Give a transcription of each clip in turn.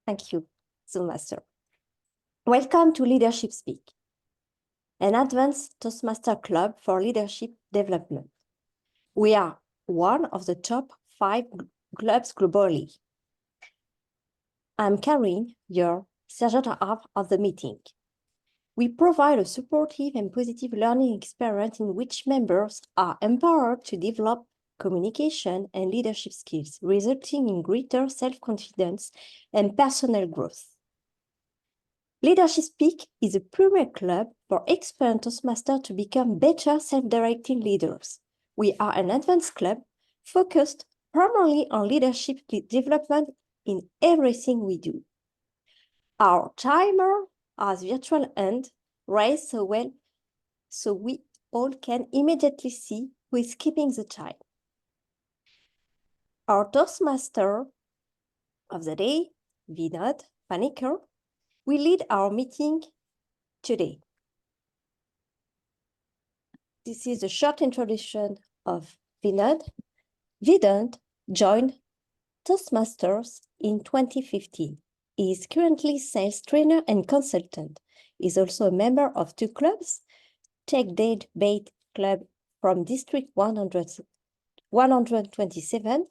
Thank you, Zoom Master. Welcome to Leadership Speak, an advanced Toastmaster club for leadership development. We are one of the top 5 clubs globally. I'm Karin, your sergeant of the meeting. We provide a supportive and positive learning experience in which members are empowered to develop communication and leadership skills, resulting in greater self-confidence and personal growth. Leadership Speak is a premier club for experienced Toastmasters to become better self-directing leaders. We are an advanced club focused primarily on leadership development in everything we do. Our timer has virtual hand raised so we all can immediately see who is keeping the time. Our Toastmaster of the day, Vinod, Panicker, will lead our meeting today. This is a short introduction of Vinod. Vinod joined Toastmasters in 2015. He is currently sales trainer and consultant. He is also a member of 2 clubs, Tech Debate Club from District 127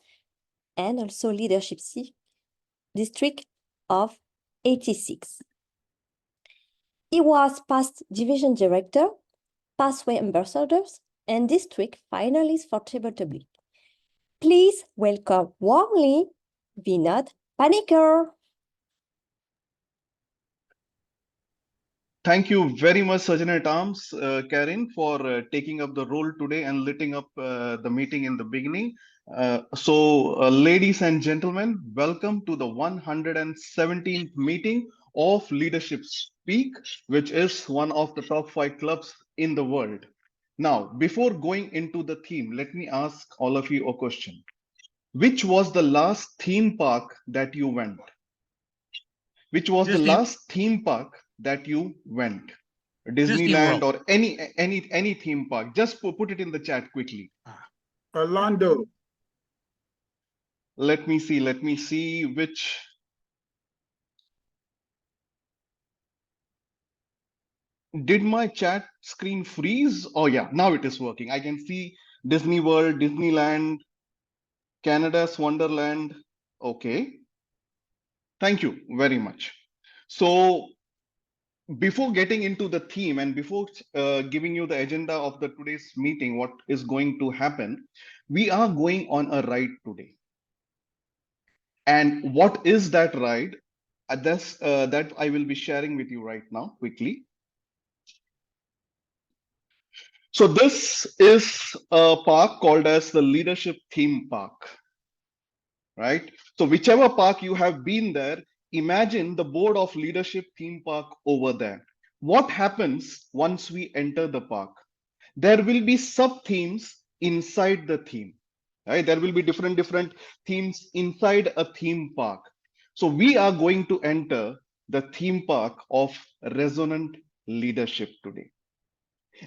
and also Leadership District of 86. He was past division director, pathway ambassadors, and district finalist for Tabletop. Please welcome warmly Vinod Panicker. Thank you very much, Surgeon at Arms, Karin, for taking up the role today and letting up the meeting in the beginning. Ladies and gentlemen, welcome to the 117th meeting of Leadership Speak, which is one of the top 5 clubs in the world. Now, before going into the theme, let me ask all of you a question. Which was the last theme park that you went? Which was the last theme park that you went? Disneyland or any theme park? Just put it in the chat quickly. Orlando. Let me see which. Did my chat screen freeze? Oh yeah, now it is working. I can see Disney World, Disneyland, Canada's Wonderland. Okay. Thank you very much. So before getting into the theme and before giving you the agenda of the today's meeting, what is going to happen, we are going on a ride today. And what is that ride? That I will be sharing with you right now quickly. So this is a park called as the Leadership Theme Park, right? So whichever park you have been there, imagine the board of Leadership Theme Park over there. What happens once we enter the park? There will be sub-themes inside the theme, right? There will be different themes inside a theme park. So we are going to enter the theme park of Resonant Leadership today.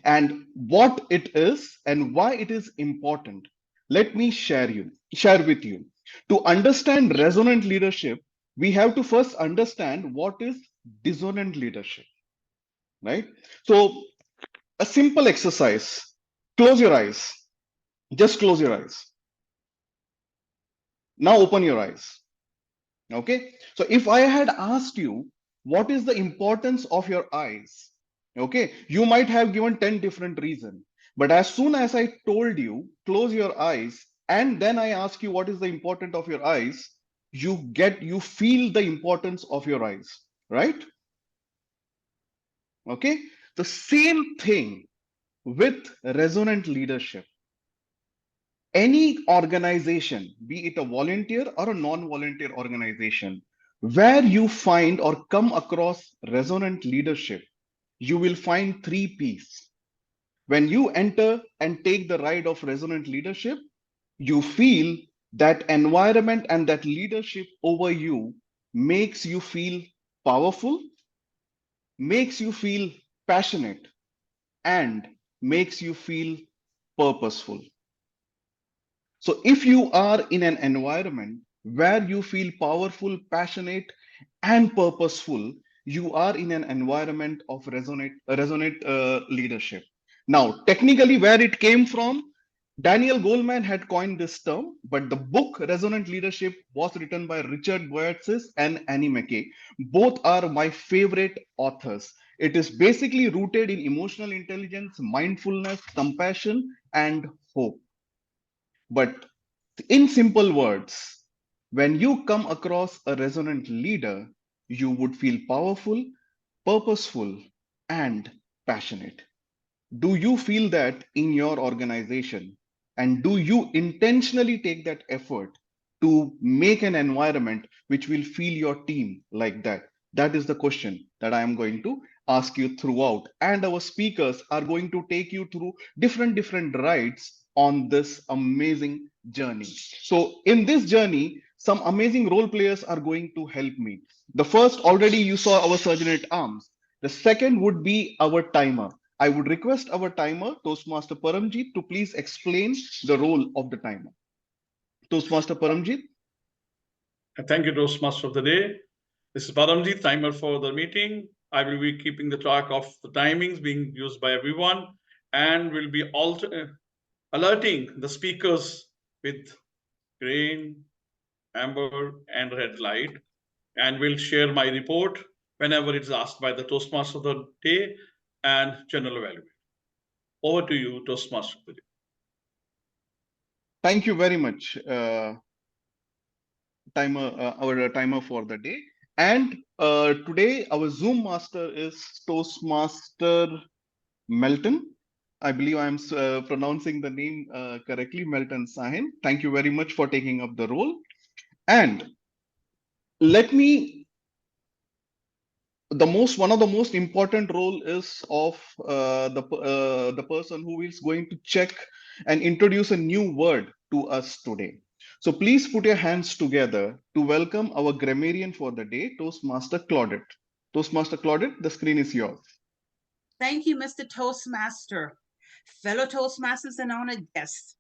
And what it is and why it is important, let me share with you. To understand resonant leadership, we have to first understand what is dissonant leadership, right? So a simple exercise. Close your eyes. Just close your eyes. Now open your eyes. Okay. So if I had asked you, what is the importance of your eyes? Okay. You might have given 10 different reasons. But as soon as I told you, close your eyes, and then I ask you what is the importance of your eyes, you feel the importance of your eyes, right? Okay. The same thing with resonant leadership. Any organization, be it a volunteer or a non-volunteer organization, where you find or come across resonant leadership, you will find 3 P's. When you enter and take the ride of resonant leadership, you feel that environment and that leadership over you makes you feel powerful, makes you feel passionate, and makes you feel purposeful. So if you are in an environment where you feel powerful, passionate, and purposeful, you are in an environment of resonant leadership. Now, technically, where it came from, Daniel Goleman had coined this term, but the book Resonant Leadership was written by Richard Boyatzis and Annie McKay. Both are my favorite authors. It is basically rooted in emotional intelligence, mindfulness, compassion, and hope. But in simple words, when you come across a resonant leader, you would feel powerful, purposeful, and passionate. Do you feel that in your organization? And do you intentionally take that effort to make an environment which will feel your team like that? That is the question that I am going to ask you throughout. And our speakers are going to take you through different rides on this amazing journey. So in this journey, some amazing role players are going to help me. The first, already you saw our surgeon at arms. The second would be our timer. I would request our timer, Toastmaster Paramjit, to please explain the role of the timer. Toastmaster Paramjit. Thank you, Toastmaster of the day. This is Paramjit, timer for the meeting. I will be keeping the track of the timings being used by everyone and will be alerting the speakers with green, amber, and red light, and will share my report whenever it's asked by the Toastmaster of the day and general evaluator. Over to you, Toastmaster of the day. Thank you very much, our timer for the day. And today our Zoom master is Toastmaster Melton. I believe I'm pronouncing the name correctly, Melton Sahin. Thank you very much for taking up the role. And let me one of the most important role is of the person who is going to check and introduce a new word to us today. So please put your hands together to welcome our grammarian for the day, Toastmaster Claudette. Toastmaster Claudette, the screen is yours. Thank you, Mr. Toastmaster. Fellow Toastmasters and honored guests,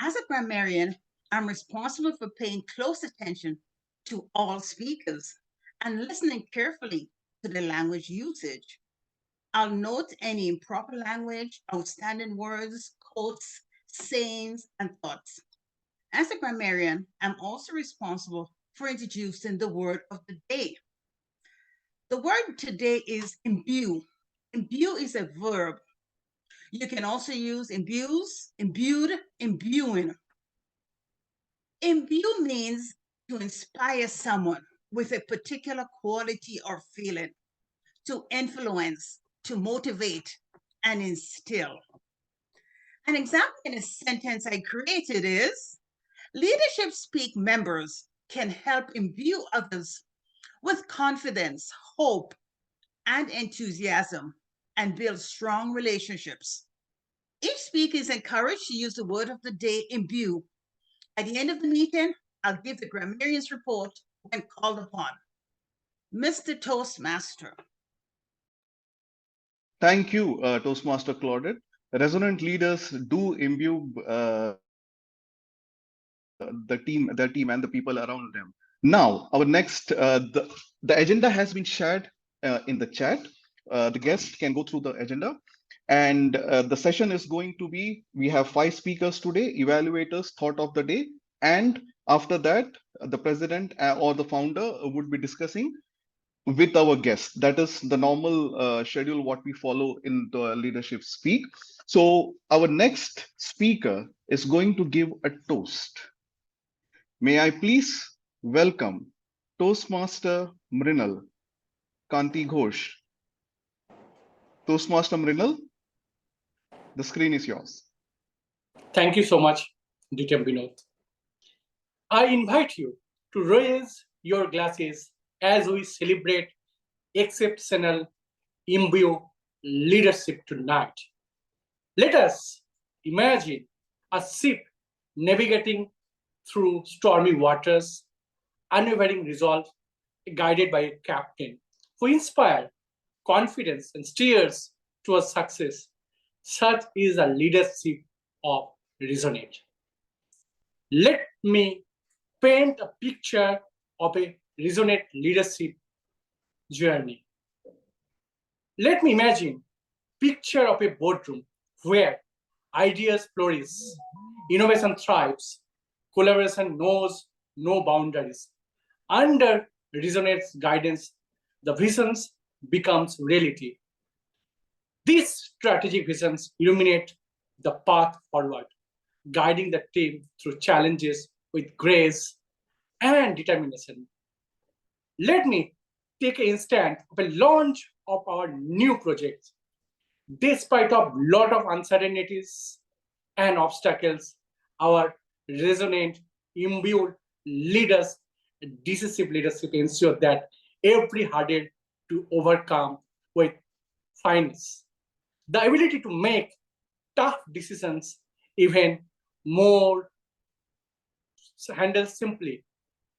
as a grammarian, I'm responsible for paying close attention to all speakers and listening carefully to the language usage. I'll note any improper language, outstanding words, quotes, sayings, and thoughts. As a grammarian, I'm also responsible for introducing the word of the day. The word today is imbue. Imbue is a verb. You can also use imbues, imbued, imbuing. Imbue means to inspire someone with a particular quality or feeling, to influence, to motivate, and instill. An example in a sentence I created is, leadership speak members can help imbue others with confidence, hope, and enthusiasm, and build strong relationships. Each speaker is encouraged to use the word of the day, imbue. At the end of the meeting, I'll give the grammarian's report when called upon. Mr. Toastmaster. Thank you, Toastmaster Claudette. Resonant leaders do imbue their team and the people around them. Now, our next, the agenda has been shared in the chat. The guests can go through the agenda. And the session is going to be, we have 5 speakers today, evaluators, thought of the day. And after that, the president or the founder would be discussing with our guests. That is the normal schedule what we follow in the leadership speak. So our next speaker is going to give a toast. May I please welcome Toastmaster Mrinal Kanti Ghosh. Toastmaster Mrinal, the screen is yours. Thank you so much, DTM Vinod. I invite you to raise your glasses as we celebrate exceptional Imbue leadership tonight. Let us imagine a ship navigating through stormy waters, unwavering resolve, guided by a captain who inspires confidence and steers towards success. Such is the leadership of Resonant. Let me paint a picture of a Resonant leadership journey. Let me imagine picture of a boardroom where ideas flourish, innovation thrives, collaboration knows no boundaries. Under Resonant's guidance, the visions becomes reality. These strategic visions illuminate the path forward, guiding the team through challenges with grace and determination. Let me take an instant of a launch of our new project. Despite a lot of uncertainties and obstacles, our resonant, imbued leaders, decisive leadership ensure that every hurdle to overcome with finesse. The ability to make tough decisions even more handled simply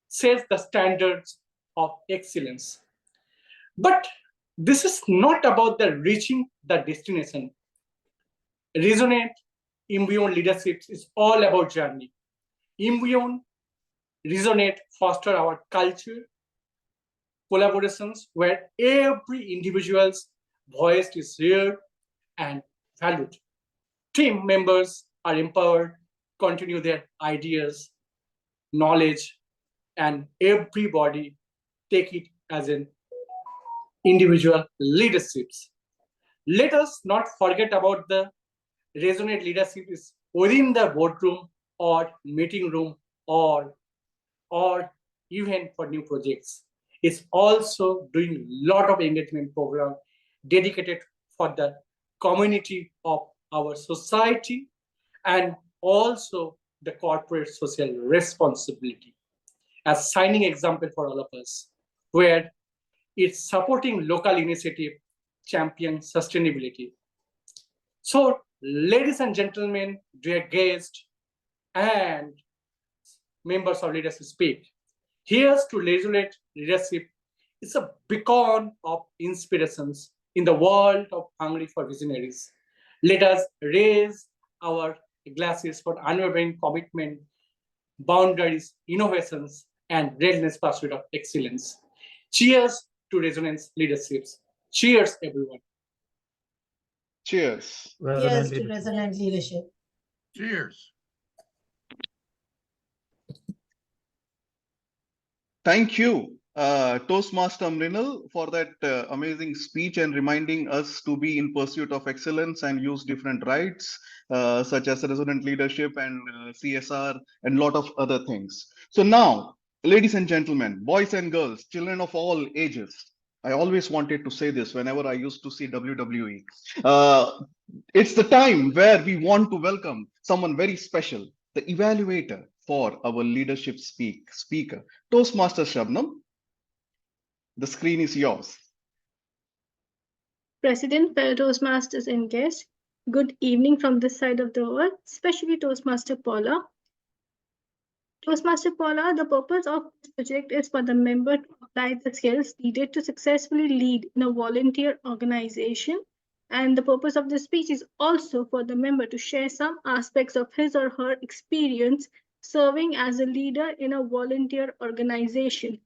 sets the standards of excellence. But this is not about the reaching the destination. Resonant Imbue leadership is all about journey. Imbue Resonate foster our culture, collaborations where every individual's voice is heard and valued. Team members are empowered, continue their ideas, knowledge, and everybody take it as an individual leaderships. Let us not forget about the resonant leadership is within the boardroom or meeting room or even for new projects. It's also doing a lot of engagement program dedicated for the community of our society and also the corporate social responsibility. As shining example for all of us, where it's supporting local initiative, champion sustainability. So, ladies and gentlemen, dear guests, and members of Leadership Speak, here's to Resonate Leadership. It's a beacon of inspirations in the world of hungry for visionaries. Let us raise our glasses for unwavering commitment, boundaries, innovations, and relentless pursuit of excellence. Cheers to Resonance Leaderships. Cheers, everyone. Cheers. Resonant Cheers to leadership. resonant leadership. Cheers. Thank you, Toastmaster Mrinal, for that amazing speech and reminding us to be in pursuit of excellence and use different rights, such as resonant leadership and CSR and a lot of other things. So now, ladies and gentlemen, boys and girls, children of all ages, I always wanted to say this whenever I used to see WWE. It's the time where we want to welcome someone very special, the evaluator for our leadership speaker, Toastmaster Sabnam. The screen is yours. President, fellow Toastmasters and guests, good evening from this side of the world, especially Toastmaster Paula. Toastmaster Paula, the purpose of this project is for the member to apply the skills needed to successfully lead in a volunteer organization. And the purpose of this speech is also for the member to share some aspects of his or her experience serving as a leader in a volunteer organization.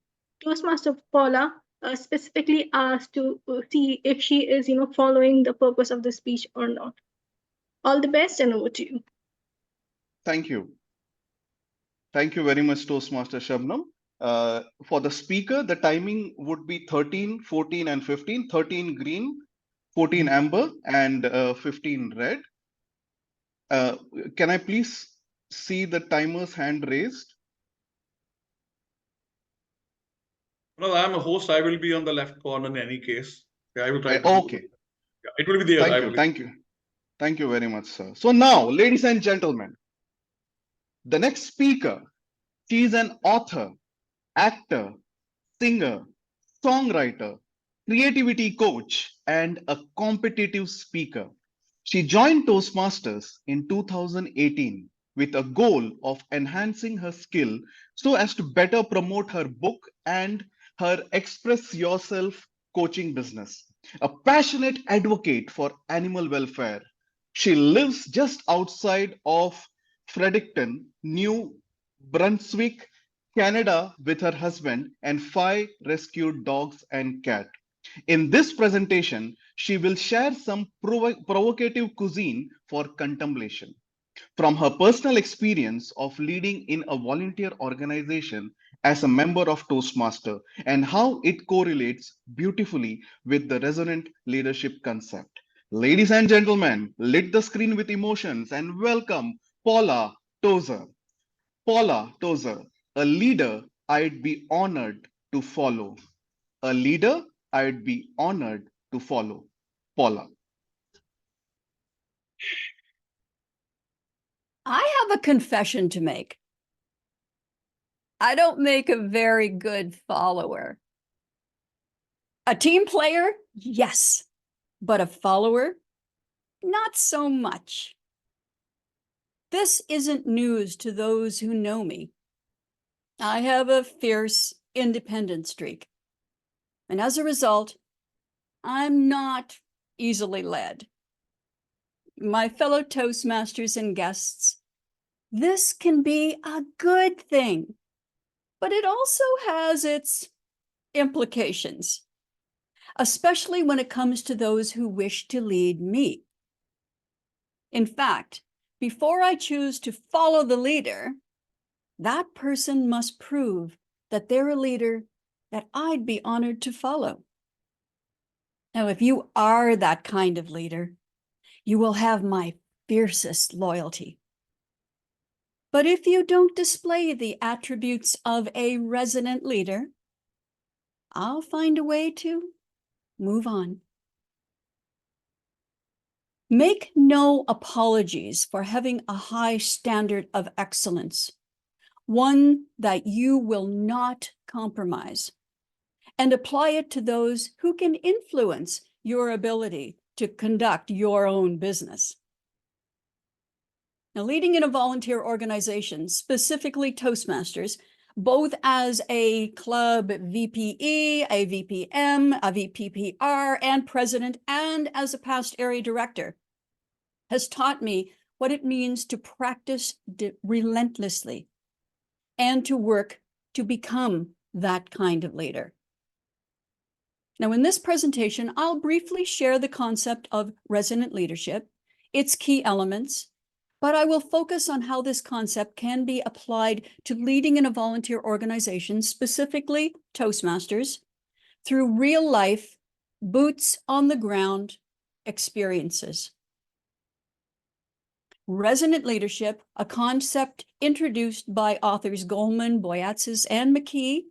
Toastmaster Paula specifically asked to see if she is, following the purpose of the speech or not. All the best and over to you. Thank you. Thank you very much, Toastmaster Shabnam. For the speaker, the timing would be 13, 14, and 15. 13 green, 14 amber, and 15 red. Can I please see the timer's hand raised? Well, I'm a host. I will be on the left corner in any case. Yeah, I will try to. Okay. Yeah, it will be there. Thank you. Thank you very much, sir. So now, ladies and gentlemen, the next speaker, she is an author, actor, singer, songwriter, creativity coach, and a competitive speaker. She joined Toastmasters in 2018 with a goal of enhancing her skill so as to better promote her book and her Express Yourself coaching business. A passionate advocate for animal welfare, she lives just outside of Fredericton, New Brunswick, Canada, with her husband and 5 rescued dogs and cat. In this presentation, she will share some provocative cuisine for contemplation. From her personal experience of leading in a volunteer organization as a member of Toastmaster and how it correlates beautifully with the resonant leadership concept. Ladies and gentlemen, lit the screen with emotions and welcome Paula Tozer. Paula Tozer, a leader I'd be honored to follow. A leader I'd be honored to follow. Paula. I have a confession to make. I don't make a very good follower. A team player, yes, but a follower, not so much. This isn't news to those who know me. I have a fierce independent streak. And as a result, I'm not easily led. My fellow Toastmasters and guests, this can be a good thing, but it also has its implications, especially when it comes to those who wish to lead me. In fact, before I choose to follow the leader, that person must prove that they're a leader that I'd be honored to follow. Now, if you are that kind of leader, you will have my fiercest loyalty. But if you don't display the attributes of a resonant leader, I'll find a way to move on. Make no apologies for having a high standard of excellence, one that you will not compromise, and apply it to those who can influence your ability to conduct your own business. Now, leading in a volunteer organization, specifically Toastmasters, both as a club VPE, a VPM, a VPPR, and president, and as a past area director, has taught me what it means to practice relentlessly and to work to become that kind of leader. Now, in this presentation, I'll briefly share the concept of resonant leadership, its key elements, but I will focus on how this concept can be applied to leading in a volunteer organization, specifically Toastmasters, through real life, boots on the ground experiences. Resonant leadership, a concept introduced by authors Goleman, Boyatzis, and McKee,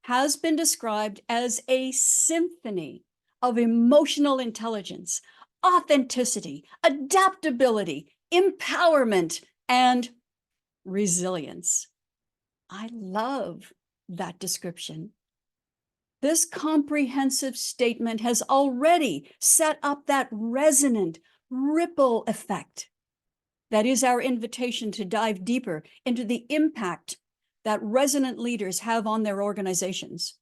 has been described as a symphony of emotional intelligence, authenticity, adaptability, empowerment, and resilience. I love that description. This comprehensive statement has already set up that resonant ripple effect. That is our invitation to dive deeper into the impact that resonant leaders have on their organizations.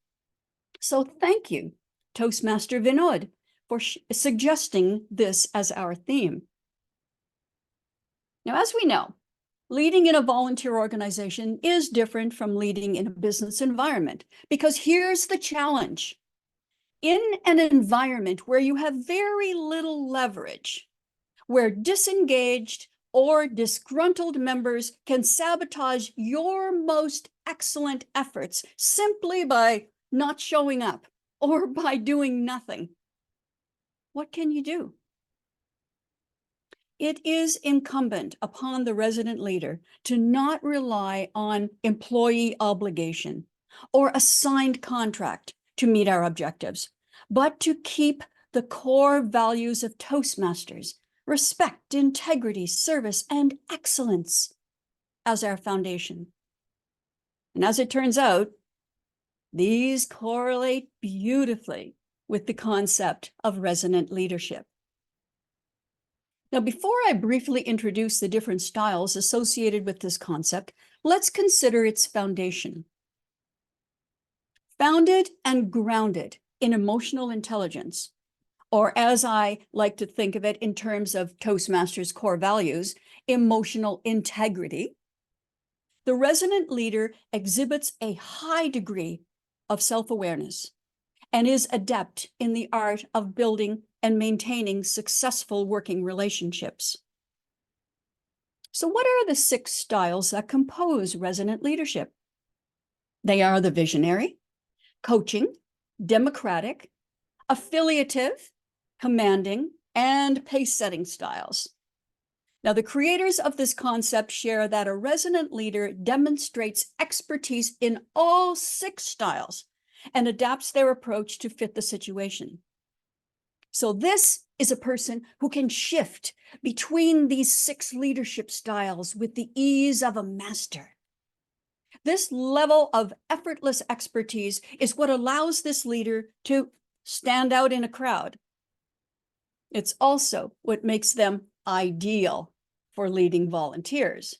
So thank you, Toastmaster Vinod, for suggesting this as our theme. Now, as we know, leading in a volunteer organization is different from leading in a business environment, because here's the challenge. In an environment where you have very little leverage, where disengaged or disgruntled members can sabotage your most excellent efforts simply by not showing up or by doing nothing, what can you do? It is incumbent upon the resident leader to not rely on employee obligation or a signed contract to meet our objectives, but to keep the core values of Toastmasters, respect, integrity, service, and excellence as our foundation. And as it turns out, these correlate beautifully with the concept of resonant leadership. Now, before I briefly introduce the different styles associated with this concept, let's consider its foundation. Founded and grounded in emotional intelligence, or as I like to think of it in terms of Toastmasters' core values, emotional integrity, the resonant leader exhibits a high degree of self-awareness and is adept in the art of building and maintaining successful working relationships. So what are the 6 styles that compose resonant leadership? They are the visionary, coaching, democratic, affiliative, commanding, and pace-setting styles. Now, the creators of this concept share that a resonant leader demonstrates expertise in all 6 styles and adapts their approach to fit the situation. So this is a person who can shift between these 6 leadership styles with the ease of a master. This level of effortless expertise is what allows this leader to stand out in a crowd. It's also what makes them ideal for leading volunteers.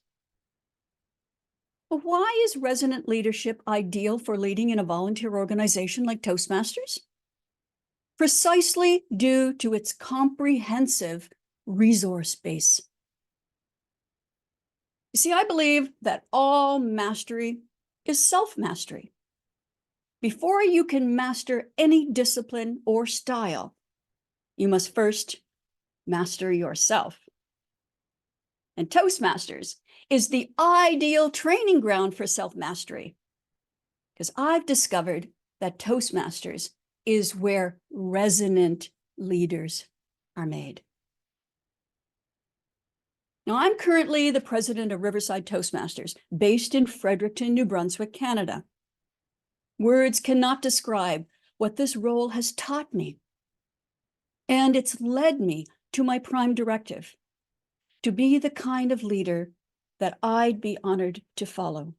But why is resonant leadership ideal for leading in a volunteer organization like Toastmasters? Precisely due to its comprehensive resource base. You see, I believe that all mastery is self-mastery. Before you can master any discipline or style, you must first master yourself. And Toastmasters is the ideal training ground for self-mastery, because I've discovered that Toastmasters is where resonant leaders are made. Now, I'm currently the president of Riverside Toastmasters, based in Fredericton, New Brunswick, Canada. Words cannot describe what this role has taught me. And it's led me to my prime directive, to be the kind of leader that I'd be honored to follow.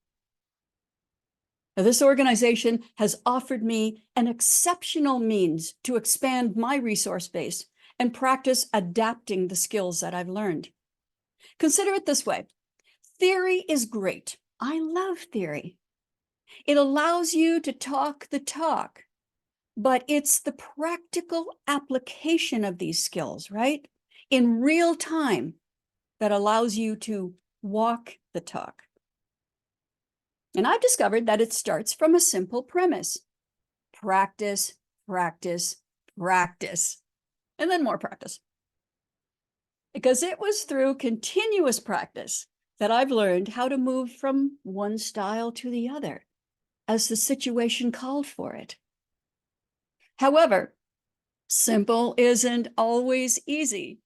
Now, this organization has offered me an exceptional means to expand my resource base and practice adapting the skills that I've learned. Consider it this way. Theory is great. I love theory. It allows you to talk the talk, but it's the practical application of these skills, right? In real time, that allows you to walk the talk. And I've discovered that it starts from a simple premise. Practice, practice, practice, and then more practice. Because it was through continuous practice that I've learned how to move from one style to the other as the situation called for it. However, simple isn't always easy.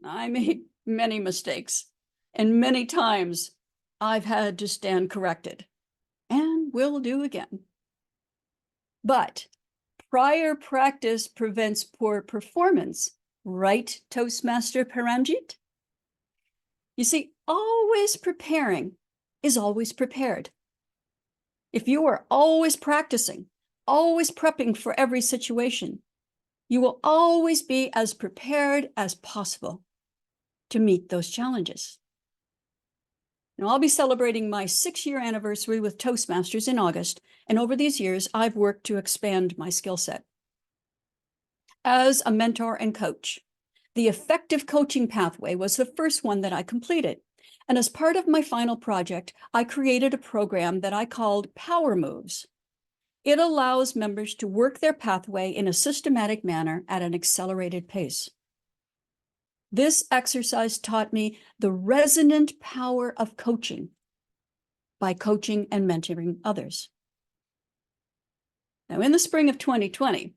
I made many mistakes, and many times I've had to stand corrected, and will do again. But prior practice prevents poor performance, right, Toastmaster Paramjit? You see, always preparing is always prepared. If you are always practicing, always prepping for every situation, you will always be as prepared as possible to meet those challenges. Now, I'll be celebrating my 6-year anniversary with Toastmasters in August, and over these years, I've worked to expand my skill set. As a mentor and coach, the effective coaching pathway was the first one that I completed. And as part of my final project, I created a program that I called Power Moves. It allows members to work their pathway in a systematic manner at an accelerated pace. This exercise taught me the resonant power of coaching by coaching and mentoring others. Now, in the spring of 2020,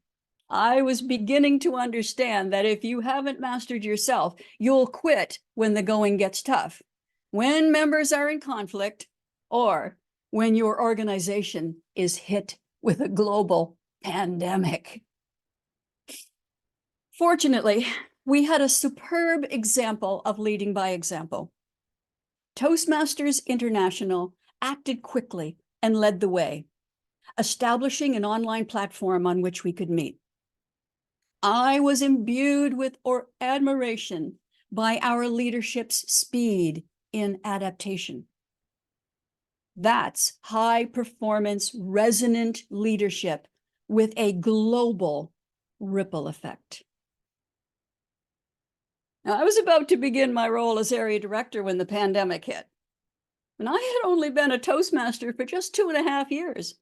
I was beginning to understand that if you haven't mastered yourself, you'll quit when the going gets tough, when members are in conflict, or when your organization is hit with a global pandemic. Fortunately, we had a superb example of leading by example. Toastmasters International acted quickly and led the way, establishing an online platform on which we could meet. I was imbued with admiration by our leadership's speed in adaptation. That's high-performance, resonant leadership with a global ripple effect. Now, I was about to begin my role as area director when the pandemic hit, and I had only been a Toastmaster for just 2.5 years.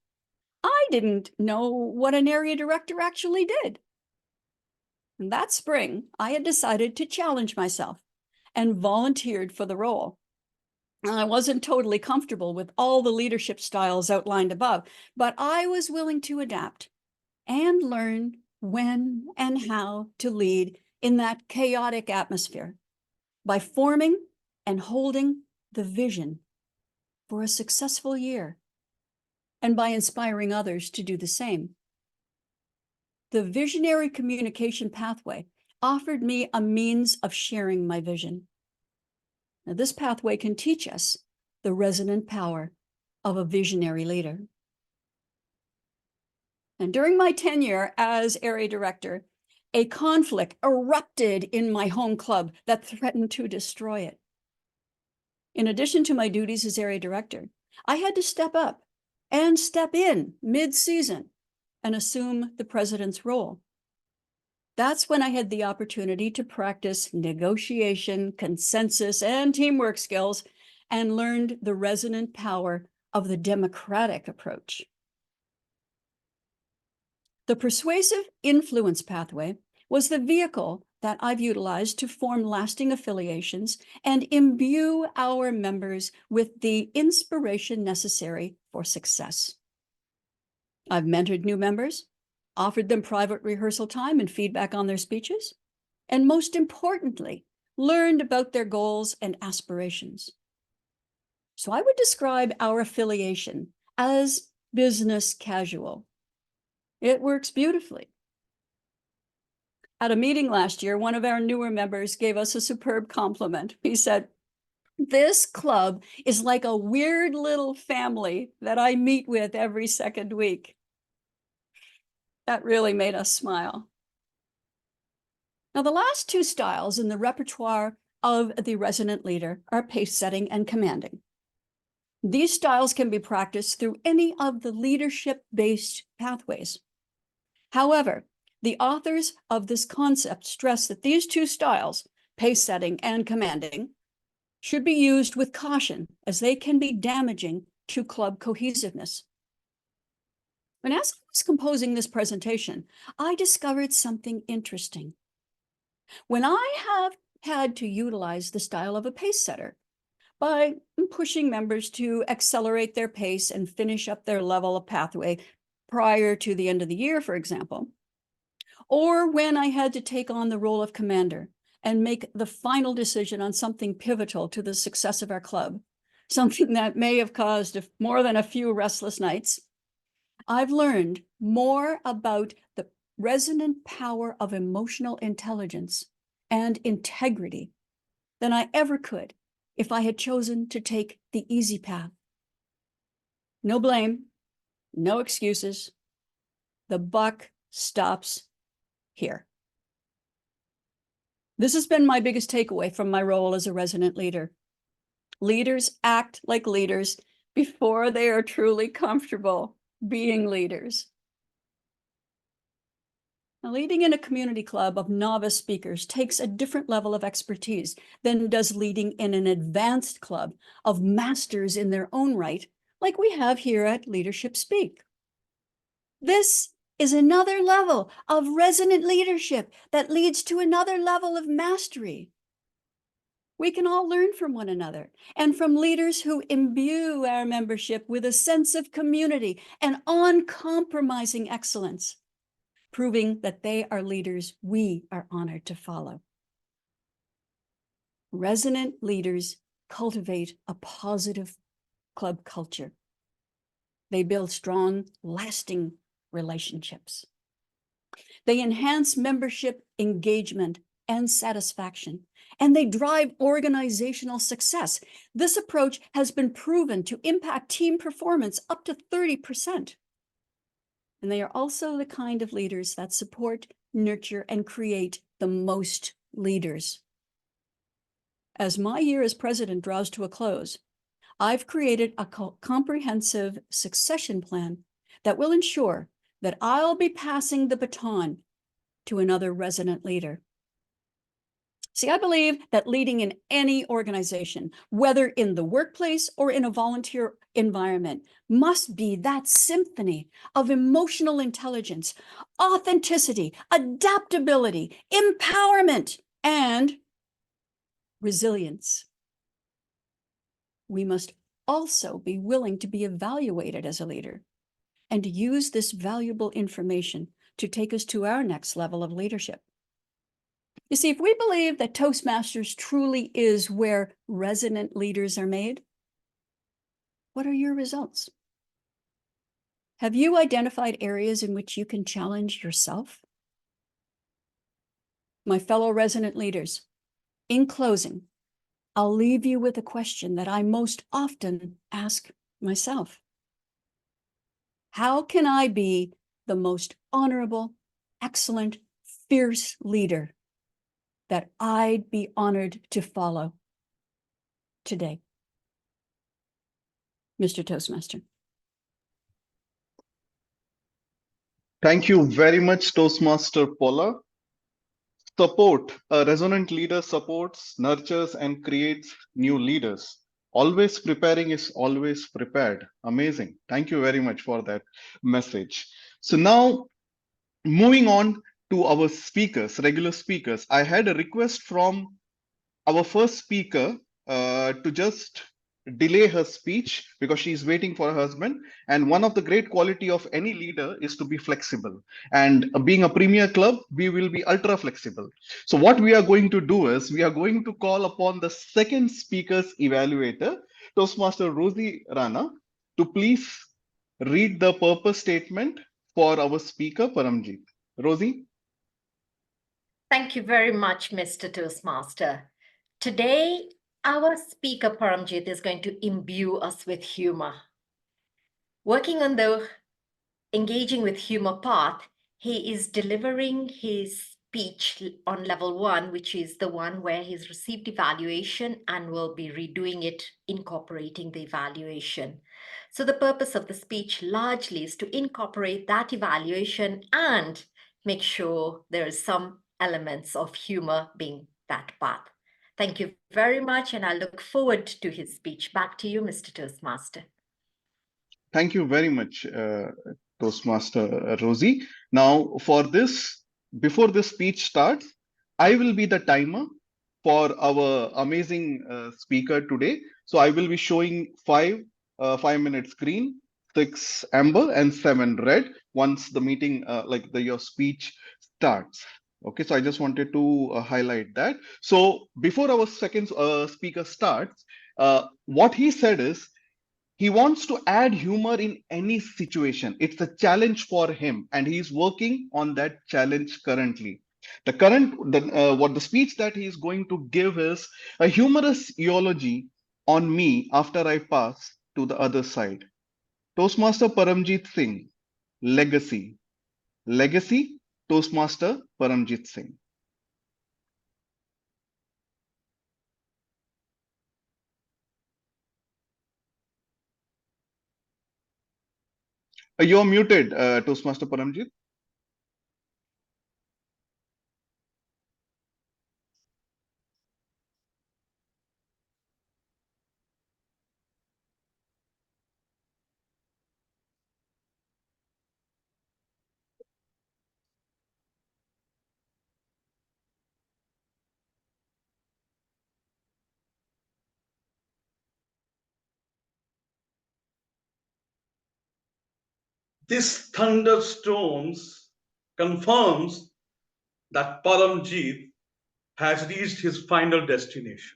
I didn't know what an area director actually did. And that spring, I had decided to challenge myself and volunteered for the role. I wasn't totally comfortable with all the leadership styles outlined above, but I was willing to adapt and learn when and how to lead in that chaotic atmosphere by forming and holding the vision for a successful year and by inspiring others to do the same. The visionary communication pathway offered me a means of sharing my vision. Now, this pathway can teach us the resonant power of a visionary leader. And during my tenure as area director, a conflict erupted in my home club that threatened to destroy it. In addition to my duties as area director, I had to step up and step in mid-season and assume the president's role. That's when I had the opportunity to practice negotiation, consensus, and teamwork skills, and learned the resonant power of the democratic approach. The persuasive influence pathway was the vehicle that I've utilized to form lasting affiliations and imbue our members with the inspiration necessary for success. I've mentored new members, offered them private rehearsal time and feedback on their speeches, and most importantly, learned about their goals and aspirations. So I would describe our affiliation as business casual. It works beautifully. At a meeting last year, one of our newer members gave us a superb compliment. He said, "This club is like a weird little family that I meet with every second week." That really made us smile. Now, the last two styles in the repertoire of the resonant leader are pace setting and commanding. These styles can be practiced through any of the leadership-based pathways. However, the authors of this concept stress that these two styles, pace setting and commanding, should be used with caution as they can be damaging to club cohesiveness. And as I was composing this presentation, I discovered something interesting. When I have had to utilize the style of a pace setter by pushing members to accelerate their pace and finish up their level of pathway prior to the end of the year, for example, or when I had to take on the role of commander and make the final decision on something pivotal to the success of our club, something that may have caused more than a few restless nights, I've learned more about the resonant power of emotional intelligence and integrity than I ever could if I had chosen to take the easy path. No blame, no excuses. The buck stops here. This has been my biggest takeaway from my role as a resonant leader. Leaders act like leaders before they are truly comfortable being leaders. Now, leading in a community club of novice speakers takes a different level of expertise than does leading in an advanced club of masters in their own right, like we have here at Leadership Speak. This is another level of resonant leadership that leads to another level of mastery. We can all learn from one another and from leaders who imbue our membership with a sense of community and uncompromising excellence, proving that they are leaders we are honored to follow. Resonant leaders cultivate a positive club culture. They build strong, lasting relationships. They enhance membership engagement and satisfaction, and they drive organizational success. This approach has been proven to impact team performance up to 30%. And they are also the kind of leaders that support, nurture, and create the most leaders. As my year as president draws to a close, I've created a comprehensive succession plan that will ensure that I'll be passing the baton to another resonant leader. See, I believe that leading in any organization, whether in the workplace or in a volunteer environment, must be that symphony of emotional intelligence, authenticity, adaptability, empowerment, and resilience. We must also be willing to be evaluated as a leader and to use this valuable information to take us to our next level of leadership. You see, if we believe that Toastmasters truly is where resonant leaders are made, what are your results? Have you identified areas in which you can challenge yourself? My fellow resonant leaders, in closing, I'll leave you with a question that I most often ask myself. How can I be the most honorable, excellent, fierce leader that I'd be honored to follow today? Mr. Toastmaster. Thank you very much, Toastmaster Paula. Support. A resonant leader supports, nurtures, and creates new leaders. Always preparing is always prepared. Amazing. Thank you very much for that message. So now, moving on to our speakers, regular speakers, I had a request from our first speaker to just delay her speech because she's waiting for her husband. And one of the great quality of any leader is to be flexible. And being a premier club, we will be ultra flexible. So what we are going to do is we are going to call upon the second speaker's evaluator, Toastmaster Rosie Rana, to please read the purpose statement for our speaker, Paramjit. Rosie? Thank you very much, Mr. Toastmaster. Today, our speaker Paramjit is going to imbue us with humor. Working on the engaging with humor path, he is delivering his speech on level 1, which is the one where he's received evaluation and will be redoing it, incorporating the evaluation. So the purpose of the speech largely is to incorporate that evaluation and make sure there is some elements of humor being that path. Thank you very much, and I look forward to his speech. Back to you, Mr. Toastmaster. Thank you very much, Toastmaster Rosie. Now, for this, before this speech starts, I will be the timer for our amazing speaker today. So I will be showing 5-minute green, 6 amber, and 7 red once the meeting, your speech starts. Okay, so I just wanted to highlight that. So before our second speaker starts, what he said is, he wants to add humor in any situation. It's a challenge for him, and he's working on that challenge currently. What the speech that he's going to give is a humorous eulogy on me after I pass to the other side. Toastmaster Paramjit Singh, legacy. Legacy, Toastmaster Paramjit Singh. You're muted, Toastmaster Paramjit. This thunderstorms confirms that Paramjit has reached his final destination.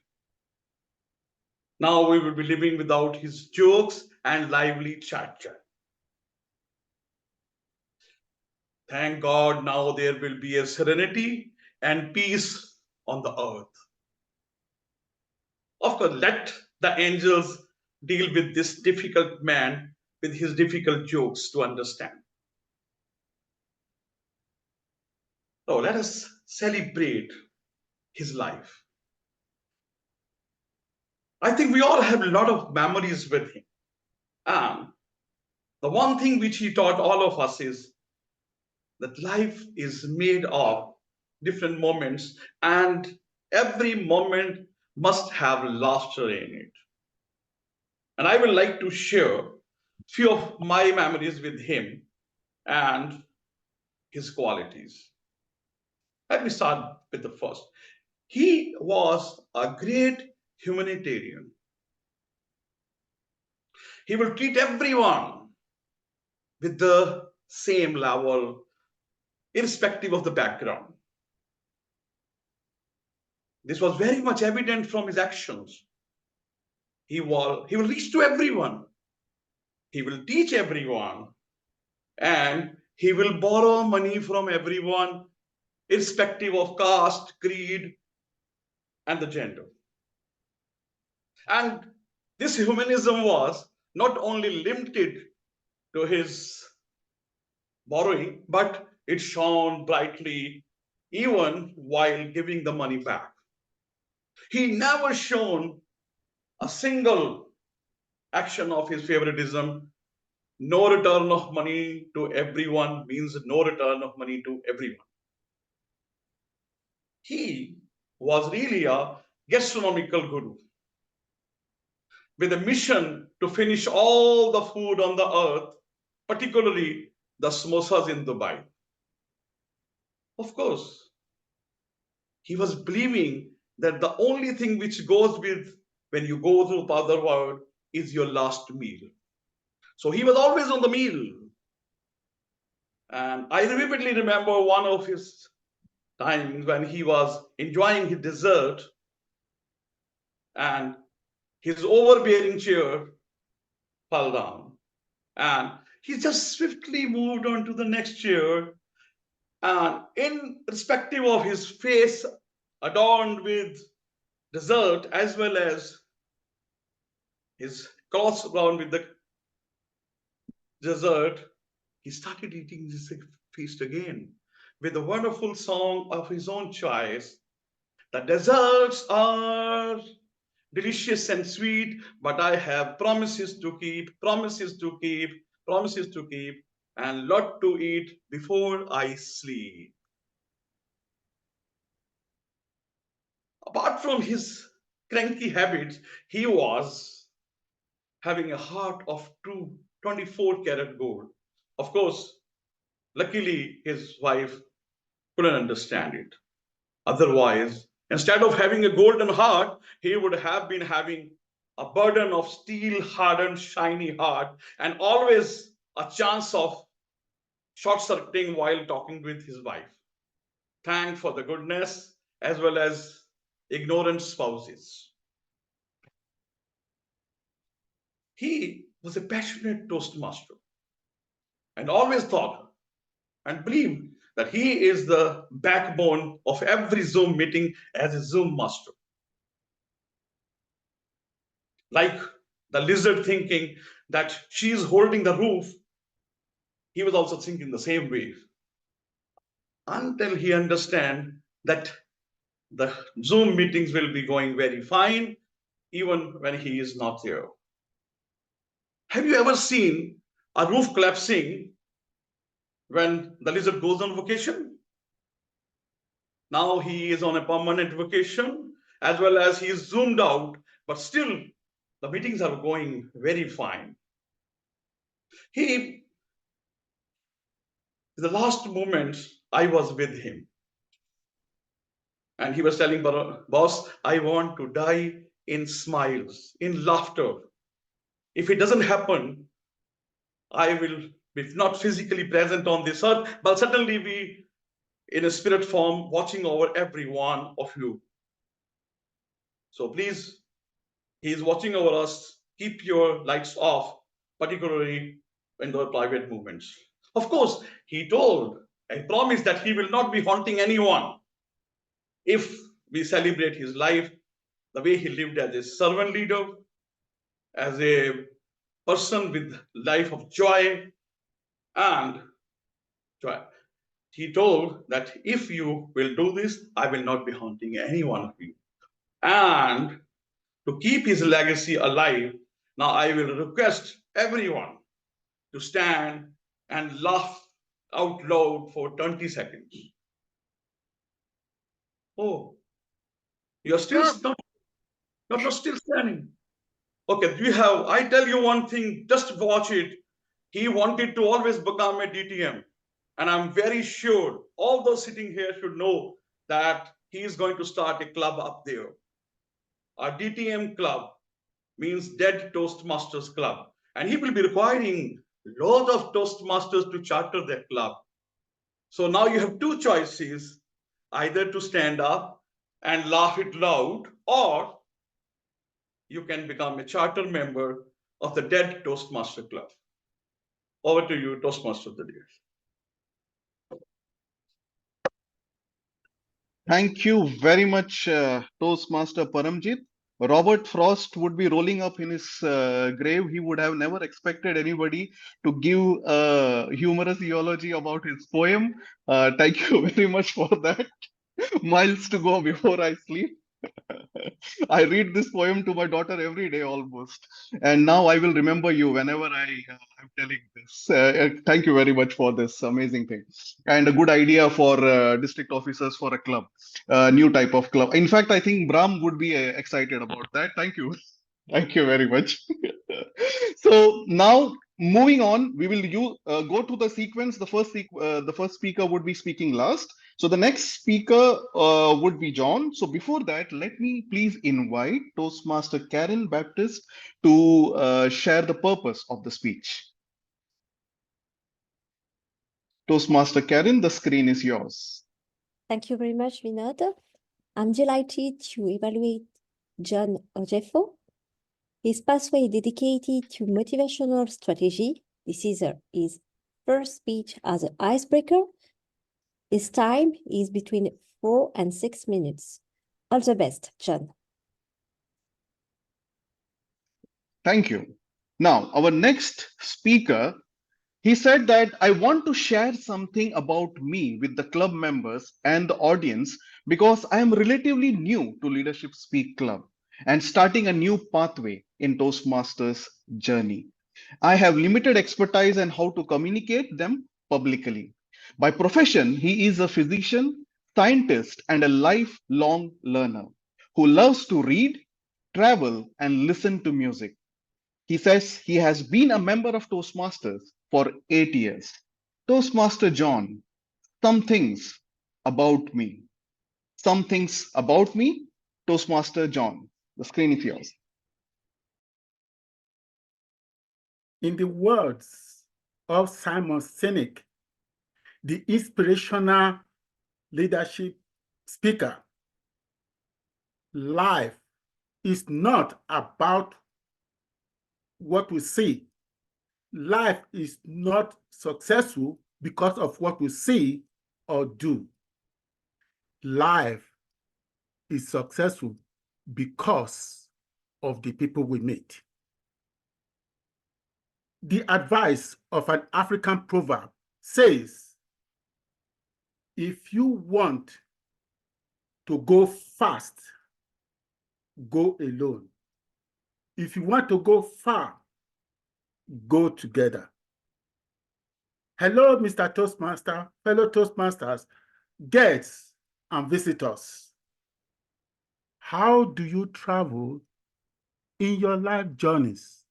Now we will be living without his jokes and lively chat. Thank God now there will be a serenity and peace on the earth. Of course, let the angels deal with this difficult man with his difficult jokes to understand. So let us celebrate his life. I think we all have a lot of memories with him. And the one thing which he taught all of us is that life is made of different moments, and every moment must have laughter in it. And I would like to share few of my memories with him and his qualities. Let me start with the first. He was a great humanitarian. He will treat everyone with the same level, irrespective of the background. This was very much evident from his actions. He will reach to everyone. He will teach everyone. And he will borrow money from everyone, irrespective of caste, creed, and the gender. And this humanism was not only limited to his borrowing, but it shone brightly even while giving the money back. He never shown a single action of his favoritism. No return of money to everyone means no return of money to everyone. He was really a gastronomical guru with a mission to finish all the food on the earth, particularly the samosas in Dubai. Of course, he was believing that the only thing which goes with when you go through the other world is your last meal. So he was always on the meal. And I vividly remember one of his times when he was enjoying his dessert and his overbearing chair fell down. And he just swiftly moved on to the next chair. And in respective of his face adorned with dessert, as well as his cloths around with the dessert, he started eating this feast again with a wonderful song of his own choice. The desserts are delicious and sweet, but I have promises to keep, promises to keep, promises to keep, and lot to eat before I sleep. Apart from his cranky habits, he was having a heart of true 24-karat gold. Of course, luckily his wife couldn't understand it. Otherwise, instead of having a golden heart, he would have been having a burden of steel hardened, shiny heart, and always a chance of short circuiting while talking with his wife. Thank for the goodness as well as ignorant spouses. He was a passionate Toastmaster and always thought and believed that he is the backbone of every Zoom meeting as a Zoom master. Like the lizard thinking that she is holding the roof, he was also thinking the same way. Until he understand that the Zoom meetings will be going very fine, even when he is not there. Have you ever seen a roof collapsing when the lizard goes on vacation? Now he is on a permanent vacation, as well as he is zoomed out, but still the meetings are going very fine. In the last moments, I was with him. And he was telling, boss, I want to die in smiles, in laughter. If it doesn't happen, I will be not physically present on this earth, but certainly be in a spirit form watching over every one of you. So please, he is watching over us. Keep your lights off, particularly in the private moments. Of course, he told and promised that he will not be haunting anyone if we celebrate his life the way he lived as a servant leader, as a person with life of joy and joy. He told that if you will do this, I will not be haunting any one of you. And to keep his legacy alive, now I will request everyone to stand and laugh out loud for 20 seconds. Oh, You're still not still standing. Okay, I tell you one thing, just watch it. He wanted to always become a DTM. And I'm very sure all those sitting here should know that he is going to start a club up there. A DTM club means Dead Toastmasters Club. And he will be requiring a lot of Toastmasters to charter their club. So now you have two choices, either to stand up and laugh it loud, or you can become a charter member of the Dead Toastmaster Club. Over to you, Toastmaster of the Day. Thank you very much, Toastmaster Paramjit. Robert Frost would be rolling up in his grave. He would have never expected anybody to give a humorous eulogy about his poem. Thank you very much for that. Miles to go before I sleep. I read this poem to my daughter every day almost. And now I will remember you whenever I'm telling this. Thank you very much for this amazing thing. And a good idea for district officers for a club, new type of club. In fact, I think Brahm would be excited about that. Thank you. Thank you very much. So now moving on, we will go to the sequence. The first speaker would be speaking last. So the next speaker would be John. So before that, let me please invite Toastmaster Karen Baptist to share the purpose of the speech. Toastmaster Karen, the screen is yours. Thank you very much, Vinod. I'm delighted to evaluate John Ojeifo. His pathway dedicated to motivational strategy. This is his first speech as an icebreaker. His time is between 4 and 6 minutes. All the best, John. Thank you. Now, our next speaker, he said that I want to share something about me with the club members and the audience because I am relatively new to Leadership Speak Club and starting a new pathway in Toastmasters journey. I have limited expertise on how to communicate them publicly. By profession, he is a physician, scientist, and a lifelong learner who loves to read, travel, and listen to music. He says he has been a member of Toastmasters for 8 years. Toastmaster John, some things about me. Some things about me, Toastmaster John. The screen is yours. In the words of Simon Sinek, the inspirational leadership speaker, life is not about what we see. Life is not successful because of what we see or do. Life is successful because of the people we meet. The advice of an African proverb says, if you want to go fast, go alone. If you want to go far, go together. Hello, Mr. Toastmaster, fellow Toastmasters, guests, and visitors. How do you travel in your life journeys?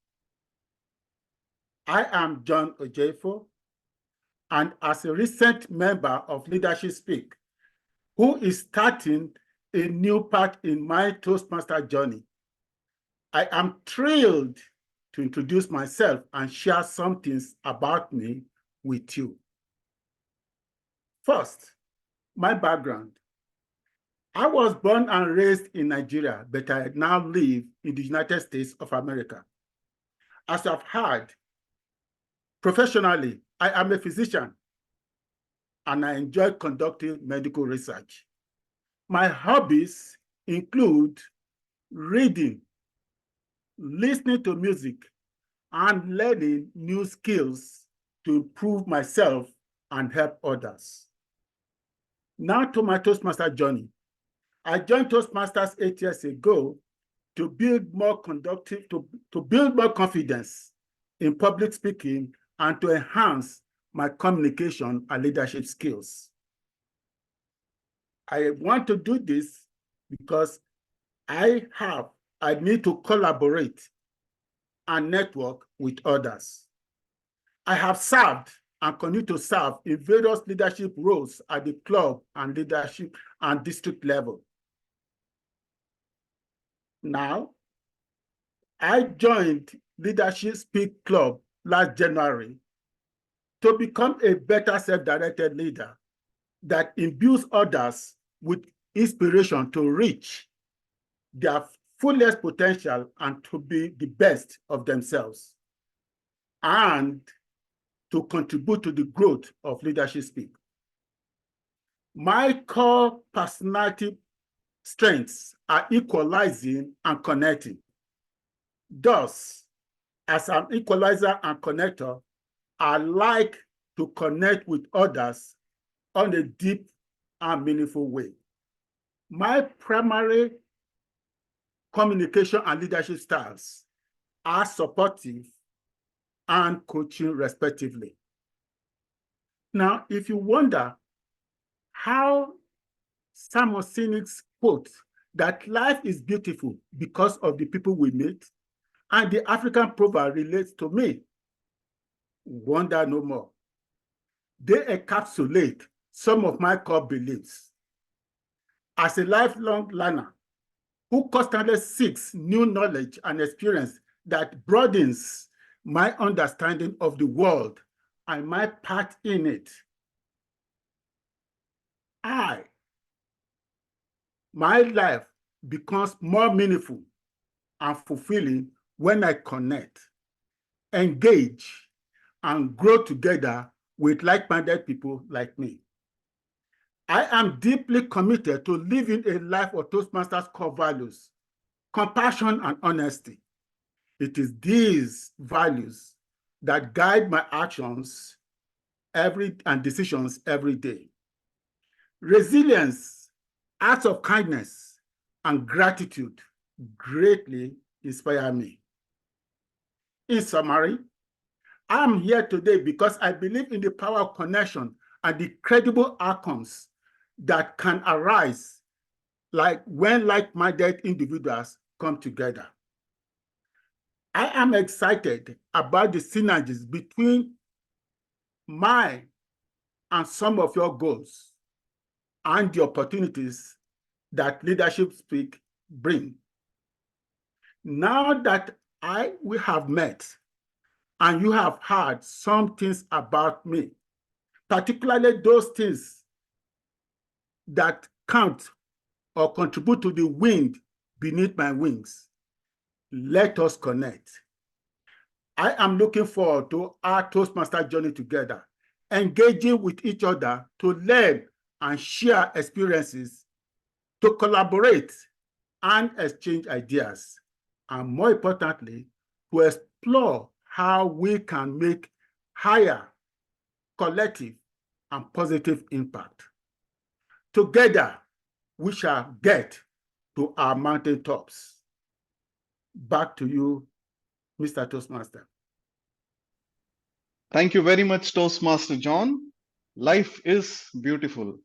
I am John Ojeifo, and as a recent member of Leadership Speak, who is starting a new path in my Toastmaster journey, I am thrilled to introduce myself and share some things about me with you. First, my background. I was born and raised in Nigeria, but I now live in the United States of America. As I've heard, professionally, I am a physician and I enjoy conducting medical research. My hobbies include reading, listening to music, and learning new skills to improve myself and help others. Now to my Toastmaster journey. I joined Toastmasters 8 years ago to build more build more confidence in public speaking and to enhance my communication and leadership skills. I want to do this because I need to collaborate and network with others. I have served and continue to serve in various leadership roles at the club and leadership and district level. Now, I joined Leadership Speak Club last January to become a better self-directed leader that imbues others with inspiration to reach their fullest potential and to be the best of themselves, and to contribute to the growth of Leadership Speak. My core personality strengths are equalizing and connecting. Thus, as an equalizer and connector, I like to connect with others on a deep and meaningful way. My primary communication and leadership styles are supportive and coaching respectively. Now, if you wonder how Simon Sinek's quote that life is beautiful because of the people we meet, and the African proverb relates to me, wonder no more. They encapsulate some of my core beliefs. As a lifelong learner who constantly seeks new knowledge and experience that broadens my understanding of the world and my part in it, my life becomes more meaningful and fulfilling when I connect, engage, and grow together with like-minded people like me. I am deeply committed to living a life of Toastmasters core values, compassion and honesty. It is these values that guide my actions and decisions every day. Resilience, acts of kindness, and gratitude greatly inspire me. In summary, I am here today because I believe in the power of connection and the credible outcomes that can arise when like-minded individuals come together. I am excited about the synergies between my and some of your goals and the opportunities that Leadership Speak bring. Now that we have met and you have heard some things about me, particularly those things that count or contribute to the wind beneath my wings, let us connect. I am looking forward to our Toastmaster journey together, engaging with each other to learn and share experiences, to collaborate and exchange ideas, and more importantly, to explore how we can make higher collective and positive impact. Together, we shall get to our mountaintops. Back to you, Mr. Toastmaster. Thank you very much, Toastmaster John. Life is beautiful.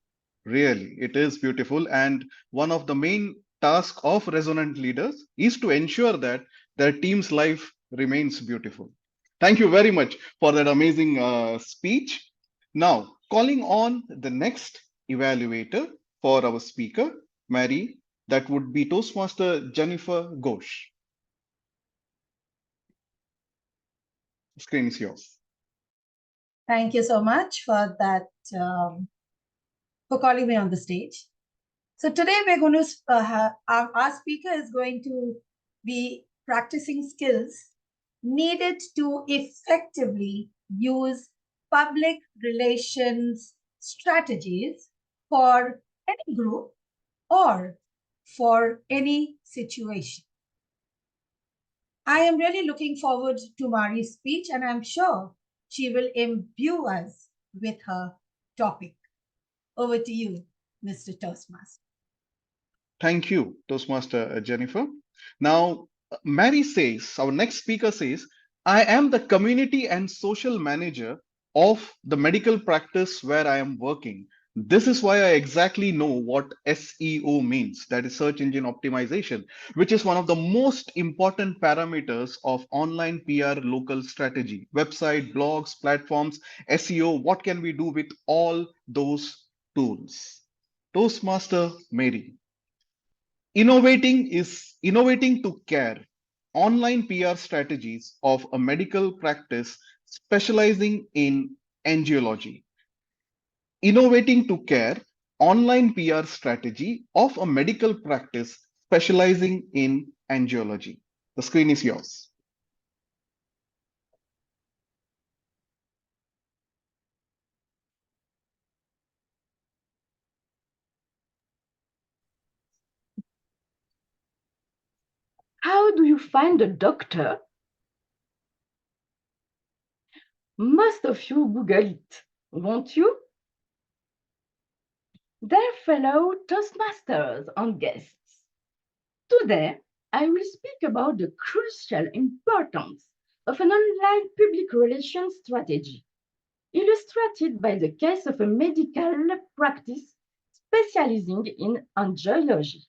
Really, it is beautiful. And one of the main tasks of Resonant leaders is to ensure that their team's life remains beautiful. Thank you very much for that amazing speech. Now, calling on the next evaluator for our speaker, Mary, that would be Toastmaster Jennifer Ghosh. The screen is yours. Thank you so much for that, for calling me on the stage. So today we're going to, our speaker is going to be practicing skills needed to effectively use public relations strategies for any group or for any situation. I am really looking forward to Mari's speech, and I'm sure she will imbue us with her topic. Over to you, Mr. Toastmaster. Thank you, Toastmaster Jennifer. Now, Mary says, our next speaker says, I am the community and social manager of the medical practice where I am working. This is why I exactly know what SEO means, that is search engine optimization, which is one of the most important parameters of online PR local strategy. Website, blogs, platforms, SEO, what can we do with all those tools? Toastmaster Mary. Innovating to care. Online PR strategies of a medical practice specializing in angiology. Innovating to care, online PR strategy of a medical practice specializing in angiology. The screen is yours. How do you find a doctor? Most of you Google it, won't you? Dear fellow Toastmasters and guests, today I will speak about the crucial importance of an online public relations strategy, illustrated by the case of a medical practice specializing in angiology.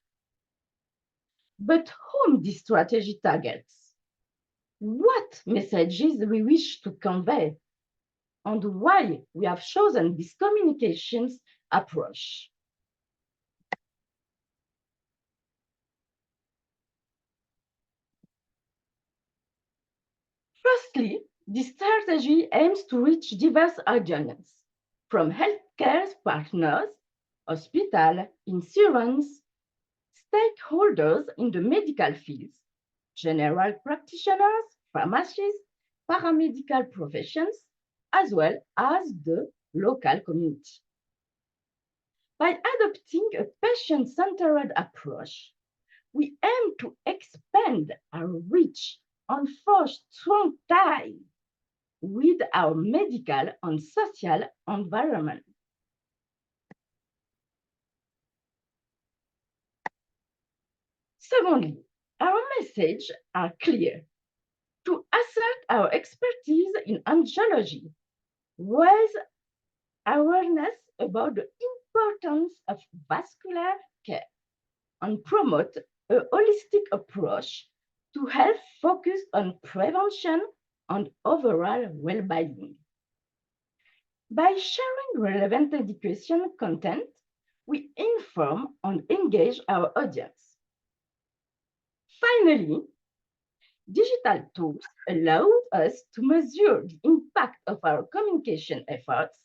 But whom this strategy targets? What messages we wish to convey? And why we have chosen this communications approach. Firstly, this strategy aims to reach diverse audiences, from healthcare partners, hospital, insurance, stakeholders in the medical fields, general practitioners, pharmacists, paramedical professions, as well as the local community. By adopting a patient-centered approach, we aim to expand our reach and forge strong ties with our medical and social environment. Secondly, our messages are clear. To assert our expertise in angiology, raise awareness about the importance of vascular care, and promote a holistic approach to health focused on prevention and overall well-being. By sharing relevant education content, we inform and engage our audience. Finally, digital tools allow us to measure the impact of our communication efforts,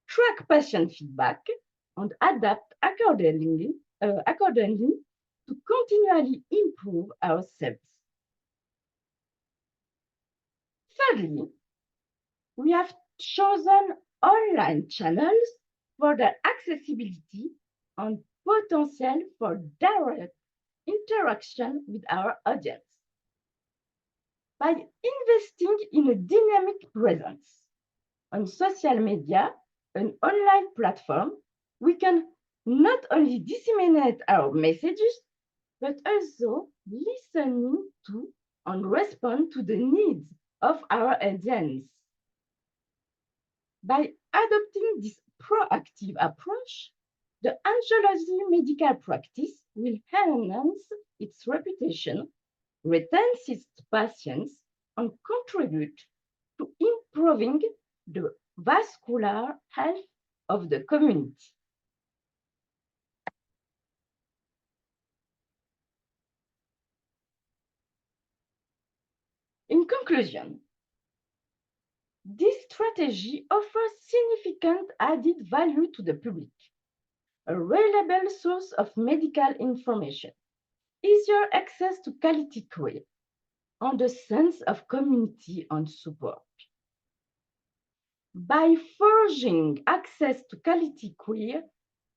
track patient feedback, and adapt accordingly to continually improve our service. Thirdly, we have chosen online channels for their accessibility and potential for direct interaction with our audience. By investing in a dynamic presence on social media, an online platform, we can not only disseminate our messages, but also listening to and respond to the needs of our audience. By adopting this proactive approach, the angiology medical practice will enhance its reputation, retain its patients, and contribute to improving the vascular health of the community. In conclusion, this strategy offers significant added value to the public, a reliable source of medical information, easier access to quality care, and a sense of community and support. By forging access to quality care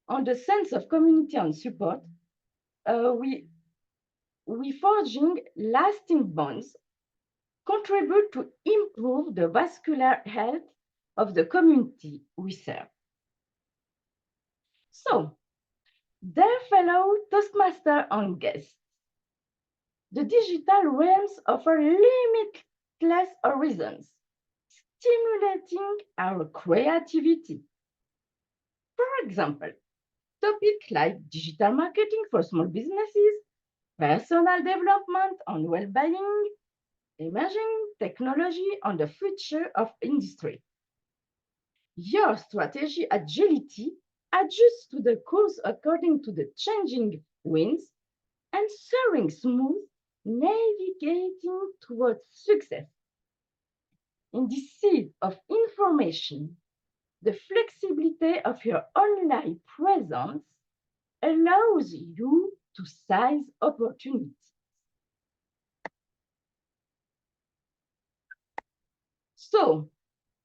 and a sense of community and support, we forging lasting bonds, contribute to improve the vascular health of the community we serve. So, dear fellow Toastmaster and guests, the digital realms offer limitless horizons, stimulating our creativity. For example, topics like digital marketing for small businesses, personal development on well-being, emerging technology on the future of industry. Your strategy agility adjusts to the course according to the changing winds, ensuring smooth navigating towards success. In this sea of information, the flexibility of your online presence allows you to seize opportunities. So,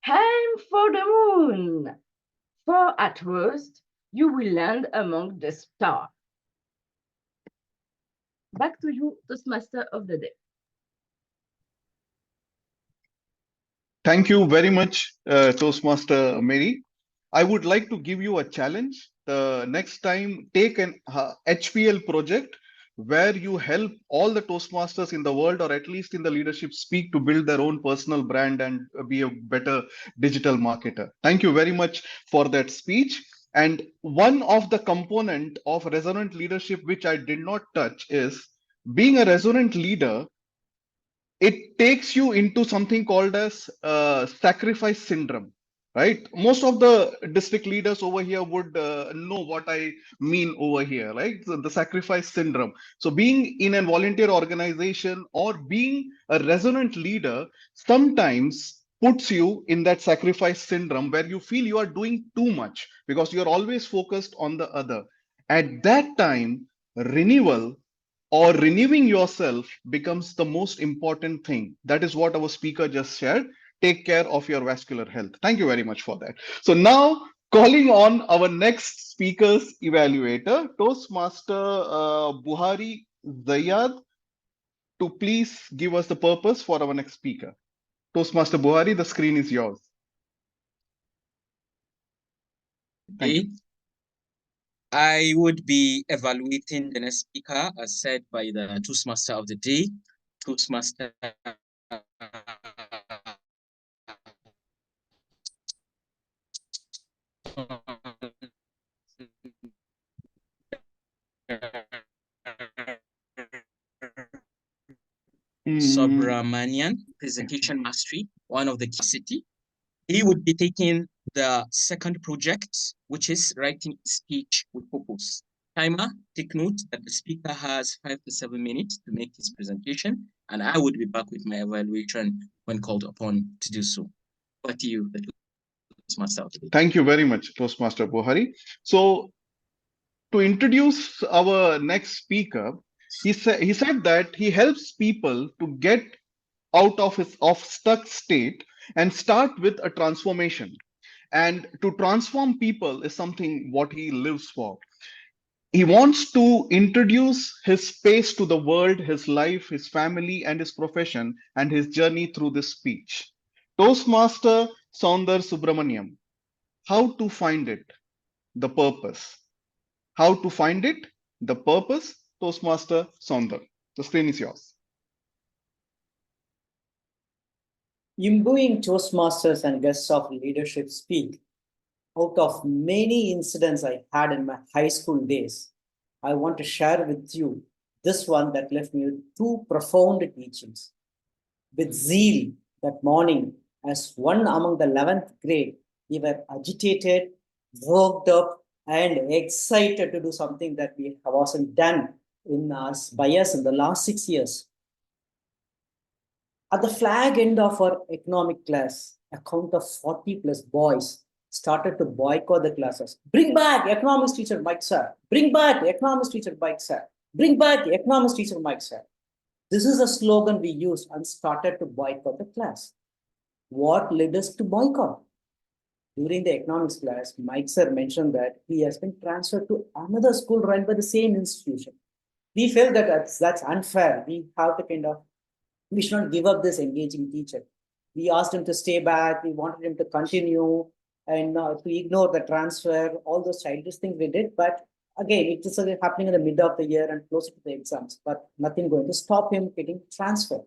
aim for the moon, for at worst, you will land among the stars. Back to you, Toastmaster of the day. Thank you very much, Toastmaster Mary. I would like to give you a challenge. The next time, take an HPL project where you help all the Toastmasters in the world, or at least in the leadership speak, to build their own personal brand and be a better digital marketer. Thank you very much for that speech. And one of the component of resonant leadership, which I did not touch, is being a resonant leader. It takes you into something called as sacrifice syndrome, right? Most of the district leaders over here would know what I mean over here, right? The sacrifice syndrome. So being in a volunteer organization or being a resonant leader sometimes puts you in that sacrifice syndrome where you feel you are doing too much because you're always focused on the other. At that time, renewal or renewing yourself becomes the most important thing. That is what our speaker just shared. Take care of your vascular health. Thank you very much for that. So now, calling on our next speaker's evaluator, Toastmaster Buhari Zayad, to please give us the purpose for our next speaker. Toastmaster Buhari, the screen is yours. Thank you. I would be evaluating the next speaker, as said by the Toastmaster of the day. Toastmaster Subramanian, presentation mastery, one of the capacity. He would be taking the second project, which is writing speech with purpose. Timer, take note that the speaker has 5 to 7 minutes to make his presentation, and I would be back with my evaluation when called upon to do so. Back to you, the Toastmaster. Thank you very much, Toastmaster Buhari. So to introduce our next speaker, he said that he helps people to get out of his stuck state and start with a transformation. And to transform people is something what he lives for. He wants to introduce his space to the world, his life, his family, and his profession, and his journey through this speech. Toastmaster Soundar Subramanian. How to find it? The purpose. How to find it? The purpose. Toastmaster Soundar. The screen is yours. Imbuing Toastmasters and guests of leadership speak. Out of many incidents I had in my high school days, I want to share with you this one that left me with 2 profound teachings. With zeal that morning, as one among the 11th grade, we were agitated, worked up, and excited to do something that we wasn't done by us in the last 6 years. At the flag end of our economic class, a count of 40 plus boys started to boycott the classes. Bring back economics teacher Mike sir. Bring back economics teacher Mike sir. Bring back economics teacher Mike sir. This is a slogan we used and started to boycott the class. What led us to boycott? During the economics class, Mike sir mentioned that he has been transferred to another school run by the same institution. We felt that that's unfair. We should not give up this engaging teacher. We asked him to stay back. We wanted him to continue and to ignore the transfer, all those childish things we did. But again, it is happening in the middle of the year and closer to the exams, but nothing going to stop him getting transferred.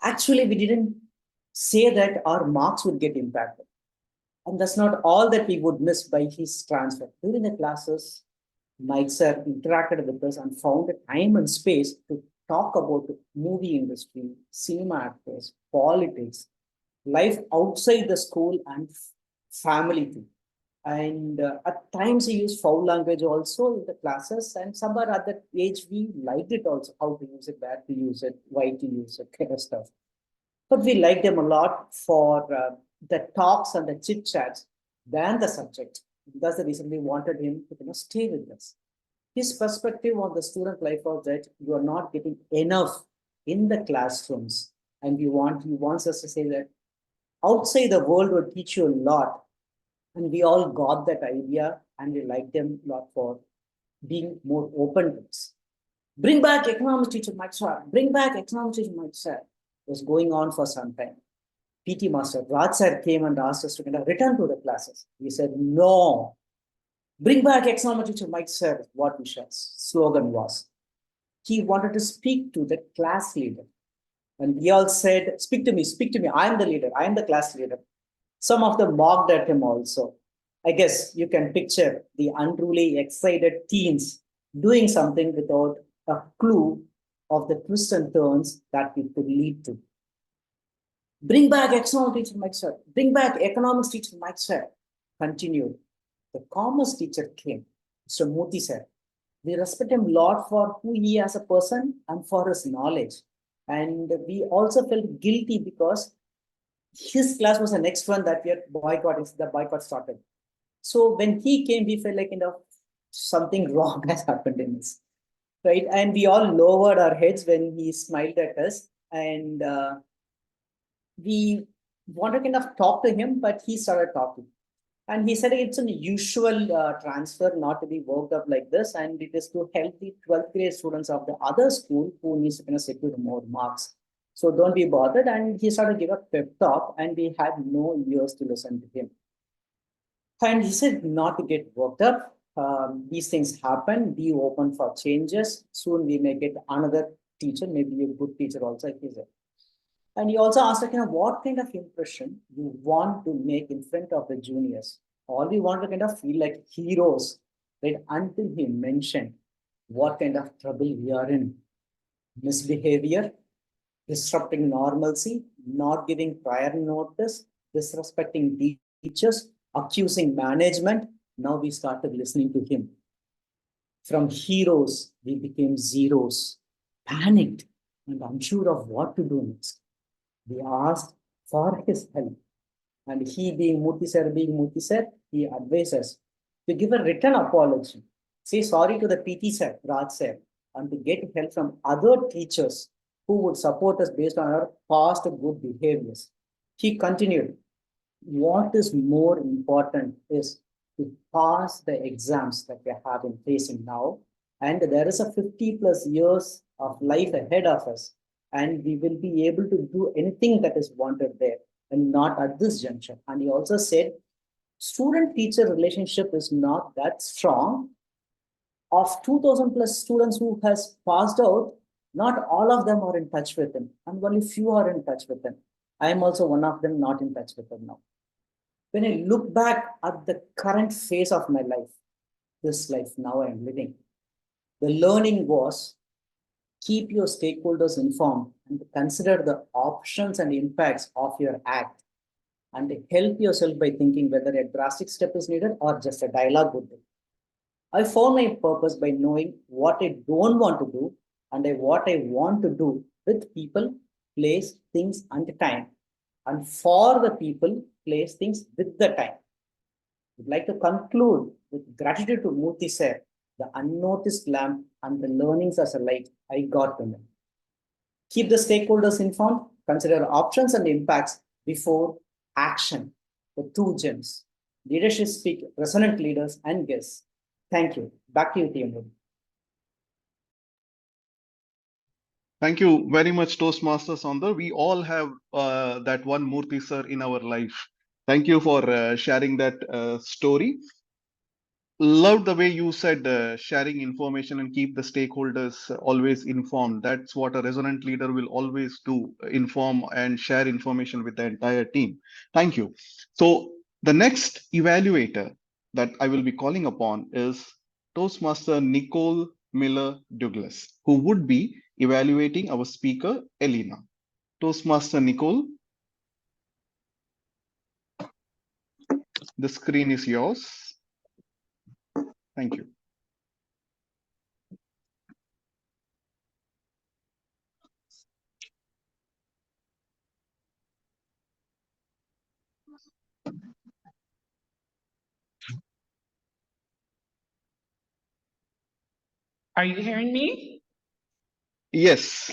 Actually, we didn't say that our marks would get impacted. And that's not all that we would miss by his transfer. During the classes, Mike sir interacted with us and found a time and space to talk about the movie industry, cinema actors, politics, life outside the school and family too. And at times he used foul language also in the classes, and somewhere at that age we liked it also, how to use it, where to use it, why to use it, kind of stuff. But we liked him a lot for the talks and the chit chats than the subject. That's the reason we wanted him to stay with us. His perspective on the student life was that you are not getting enough in the classrooms, and he wants us to say that outside the world will teach you a lot. And we all got that idea, and we liked them a lot for being more open to us. Bring back economics teacher, Mike sir. Bring back economics teacher, Mike sir. It was going on for some time. PT master, Raj sir came and asked us to return to the classes. We said, no. Bring back economics teacher, Mike sir, what Vishal's slogan was. He wanted to speak to the class leader. And we all said, speak to me, I am the leader, I am the class leader. Some of them mocked at him also. I guess you can picture the unruly, excited teens doing something without a clue of the twists and turns that it could lead to. Bring back economics teacher, Mike sir. Bring back economics teacher, Mike sir. Continued. The commerce teacher came, Mr. Moti sir. We respect him a lot for who he is as a person and for his knowledge. And we also felt guilty because his class was the next one that we had boycotted. The boycott started. So when he came, we felt like something wrong has happened in this, right? And we all lowered our heads when he smiled at us, and we wanted to talk to him, but he started talking, and he said it's an usual transfer, not to be worked up like this, and it is to help the 12th grade students of the other school who needs to secure more marks. So don't be bothered. And he started to give a pep talk, and we had no ears to listen to him. And he said not to get worked up. These things happen. Be open for changes. Soon we may get another teacher, maybe a good teacher also, he said. And he also asked, what kind of impression you want to make in front of the juniors? All we want to feel like heroes, right? Until he mentioned what kind of trouble we are in. Misbehavior, disrupting normalcy, not giving prior notice, disrespecting teachers, accusing management. Now we started listening to him. From heroes, we became zeros, panicked and unsure of what to do next. We asked for his help. And he being Murthy sir, he advised us to give a written apology. Say sorry to the PT sir, Raj sir, and to get help from other teachers who would support us based on our past good behaviors. He continued, what is more important is to pass the exams that we have been facing now. And there is a 50+ years of life ahead of us. And we will be able to do anything that is wanted there and not at this juncture. And he also said, student-teacher relationship is not that strong. Of 2,000+ students who has passed out, not all of them are in touch with him, and only few are in touch with him. I am also one of them not in touch with him now. When I look back at the current phase of my life, this life now I am living, the learning was keep your stakeholders informed and consider the options and impacts of your act, and help yourself by thinking whether a drastic step is needed or just a dialogue would do. I found my purpose by knowing what I don't want to do and what I want to do with people, place, things, and time. And for the people, place, things with the time. I'd like to conclude with gratitude to Murthy sir, the unnoticed lamp and the learnings as a light I got from him. Keep the stakeholders informed, consider options and impacts before action. The 2 gems. Leadership speak, resonant leaders and guests. Thank you. Back to you, TMOD. Thank you very much, Toastmaster Soundar. We all have that one Murthy sir in our life. Thank you for sharing that story. Love the way you said sharing information and keep the stakeholders always informed. That's what a resonant leader will always do, inform and share information with the entire team. Thank you. So The next evaluator that I will be calling upon is Toastmaster Nicole Miller Douglas, who would be evaluating our speaker, Elena. Toastmaster Nicole, the screen is yours. Thank you. Are you hearing me? Yes.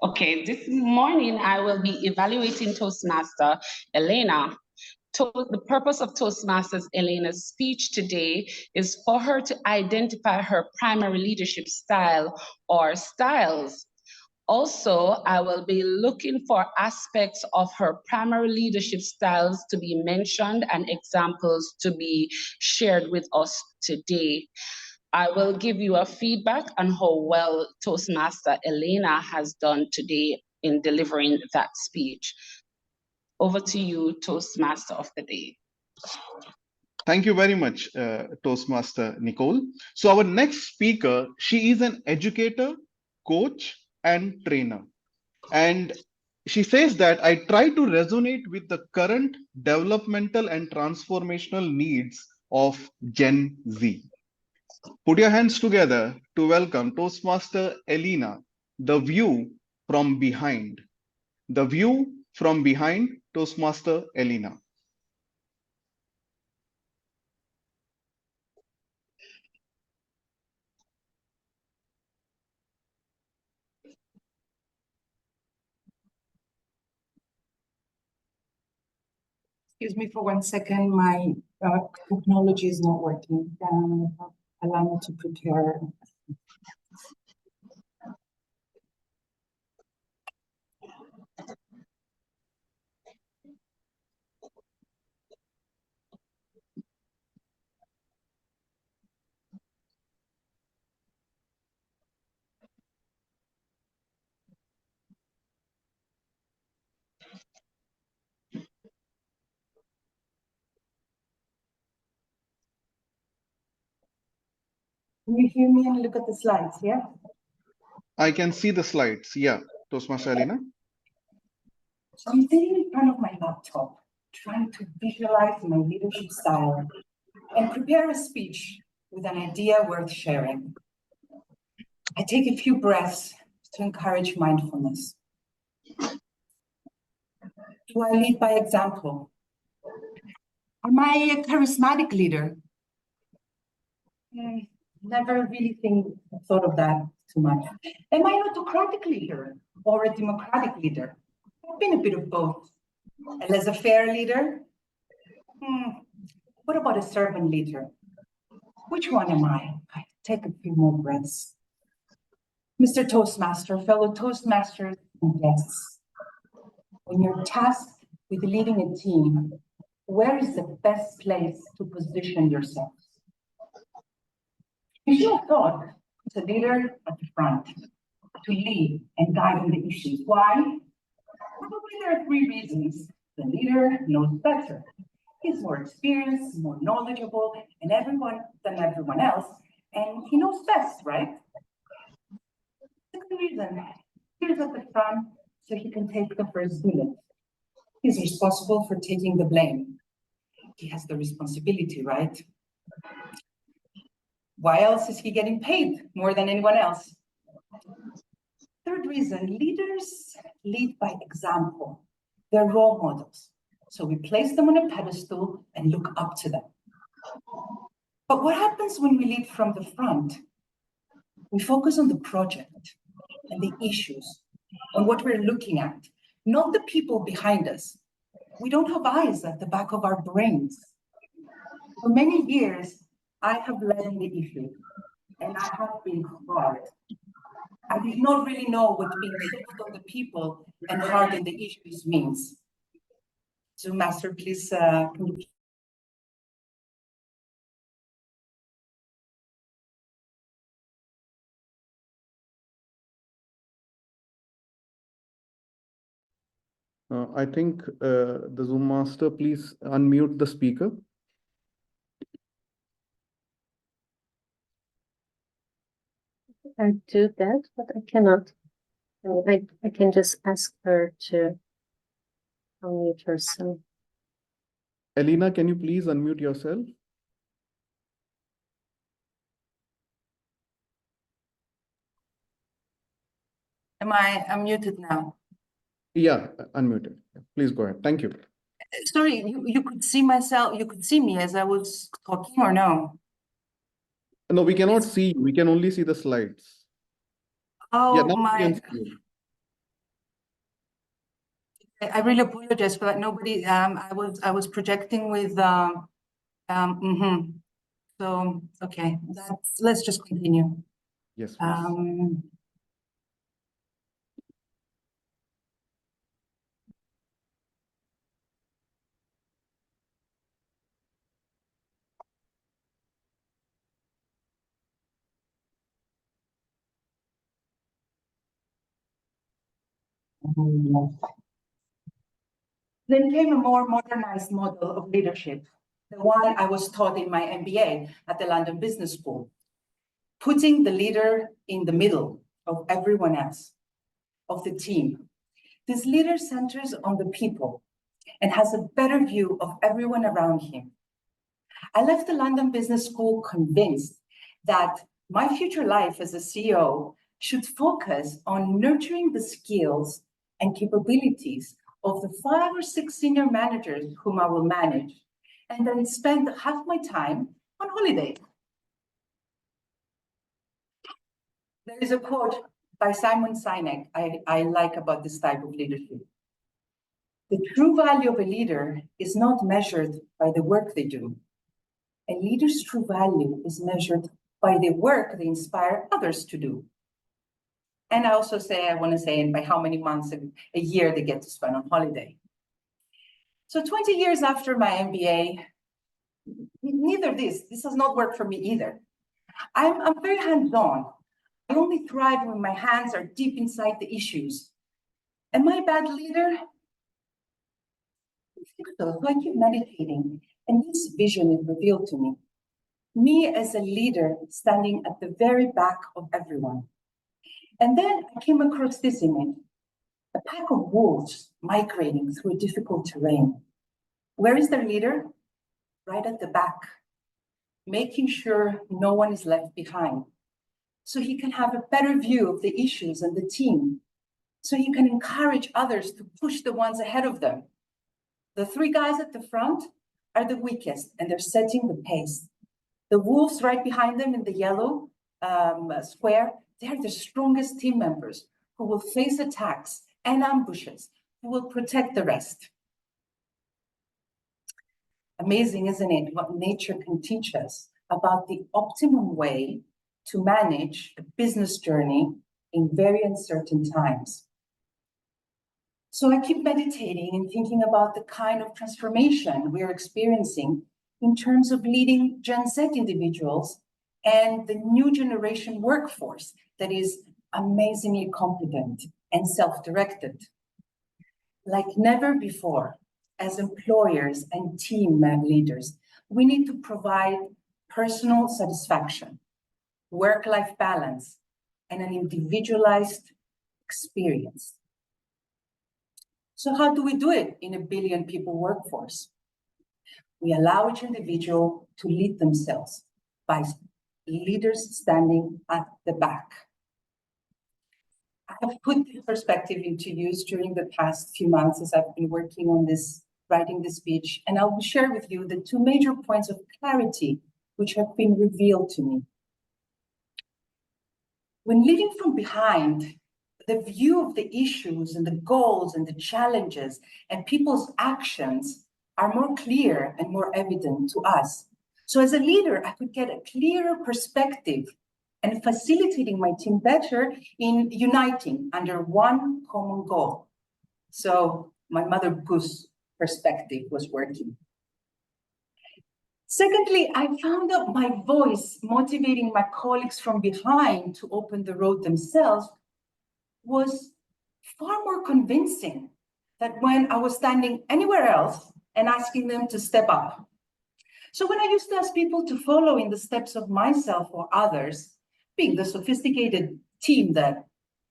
Okay, this morning I will be evaluating Toastmaster Elena. The purpose of Toastmasters Elena's speech today is for her to identify her primary leadership style or styles. Also, I will be looking for aspects of her primary leadership styles to be mentioned and examples to be shared with us today. I will give you a feedback on how well Toastmaster Elena has done today in delivering that speech. Over to you, Toastmaster of the day. Thank you very much, Toastmaster Nicole. So our next speaker, she is an educator, coach, and trainer. And she says that I try to resonate with the current developmental and transformational needs of Gen Z. Put your hands together to welcome Toastmaster Elena, the view from behind. The view from behind, Toastmaster Elena. Excuse me for 1 second, my technology is not working. Allow me to prepare. Can you hear me and look at the slides, yeah? I can see the slides. Yeah, Toastmaster Elena. So I'm sitting in front of my laptop, trying to visualize my leadership style and prepare a speech with an idea worth sharing. I take a few breaths to encourage mindfulness. Do I lead by example? Am I a charismatic leader? Never really thought of that too much. Am I an autocratic leader or a democratic leader? I've been a bit of both. A laissez-faire leader? What about a servant leader? Which one am I? I take a few more breaths. Mr. Toastmaster, fellow Toastmasters and guests, when you're tasked with leading a team, where is the best place to position yourself? You should have thought it's a leader at the front to lead and guide on the issues. Why? Probably there are 3 reasons. The leader knows better. He's more experienced, more knowledgeable than everyone else, and he knows best, right? Second reason, he's at the front so he can take the first bullet. He's responsible for taking the blame. He has the responsibility, right? Why else is he getting paid more than anyone else? Third reason, leaders lead by example. They're role models. So we place them on a pedestal and look up to them. But what happens when we lead from the front? We focus on the project and the issues, on what we're looking at, not the people behind us. We don't have eyes at the back of our brains. For many years, I have led in the issue, and I have been hard. I did not really know what being soft on the people and hard on the issues means. So, Master, please, can you I think the Zoom master, please unmute the speaker. I do that, but I cannot. I can just ask her to unmute herself. Elena, can you please unmute yourself? Am I unmuted now? Yeah, unmuted. Please go ahead. Thank you. Sorry, you could see myself, you could see me as I was talking or no? No, we cannot see you. We can only see the slides. Oh, Yeah, now we can see you. I really apologize for that. Nobody, I was projecting with, So, okay, let's just continue. Yes, please. Then came a more modernized model of leadership, the one I was taught in my MBA at the London Business School, putting the leader in the middle of everyone else, of the team. This leader centers on the people and has a better view of everyone around him. I left the London Business School convinced that my future life as a CEO should focus on nurturing the skills and capabilities of the 5 or 6 senior managers whom I will manage, and then spend half my time on holiday. There is a quote by Simon Sinek I like about this type of leadership. The true value of a leader is not measured by the work they do. A leader's true value is measured by the work they inspire others to do. And I also want to say, and by how many months a year they get to spend on holiday. So 20 years after my MBA, neither this has not worked for me either. I'm very hands-on. I only thrive when my hands are deep inside the issues. Am I a bad leader? I think so. So I keep meditating, and this vision is revealed to me. Me as a leader standing at the very back of everyone. And then I came across this image, a pack of wolves migrating through a difficult terrain. Where is their leader? Right at the back, making sure no one is left behind, so he can have a better view of the issues and the team, so he can encourage others to push the ones ahead of them. The 3 guys at the front are the weakest, and they're setting the pace. The wolves right behind them in the yellow square, they're the strongest team members who will face attacks and ambushes, who will protect the rest. Amazing, isn't it, what nature can teach us about the optimum way to manage a business journey in very uncertain times. So I keep meditating and thinking about the kind of transformation we're experiencing in terms of leading Gen Z individuals and the new generation workforce that is amazingly competent and self-directed. Like never before, as employers and team leaders, we need to provide personal satisfaction, work-life balance, and an individualized experience. So how do we do it in a 1 billion people workforce? We allow each individual to lead themselves by leaders standing at the back. I have put this perspective into use during the past few months as I've been working on this, writing this speech, and I'll share with you the 2 major points of clarity which have been revealed to me. When leading from behind, the view of the issues and the goals and the challenges and people's actions are more clear and more evident to us. So as a leader, I could get a clearer perspective and facilitating my team better in uniting under one common goal. So my Mother Goose perspective was working. Secondly, I found that my voice motivating my colleagues from behind to open the road themselves was far more convincing that when I was standing anywhere else and asking them to step up. So when I used to ask people to follow in the steps of myself or others, being the sophisticated team that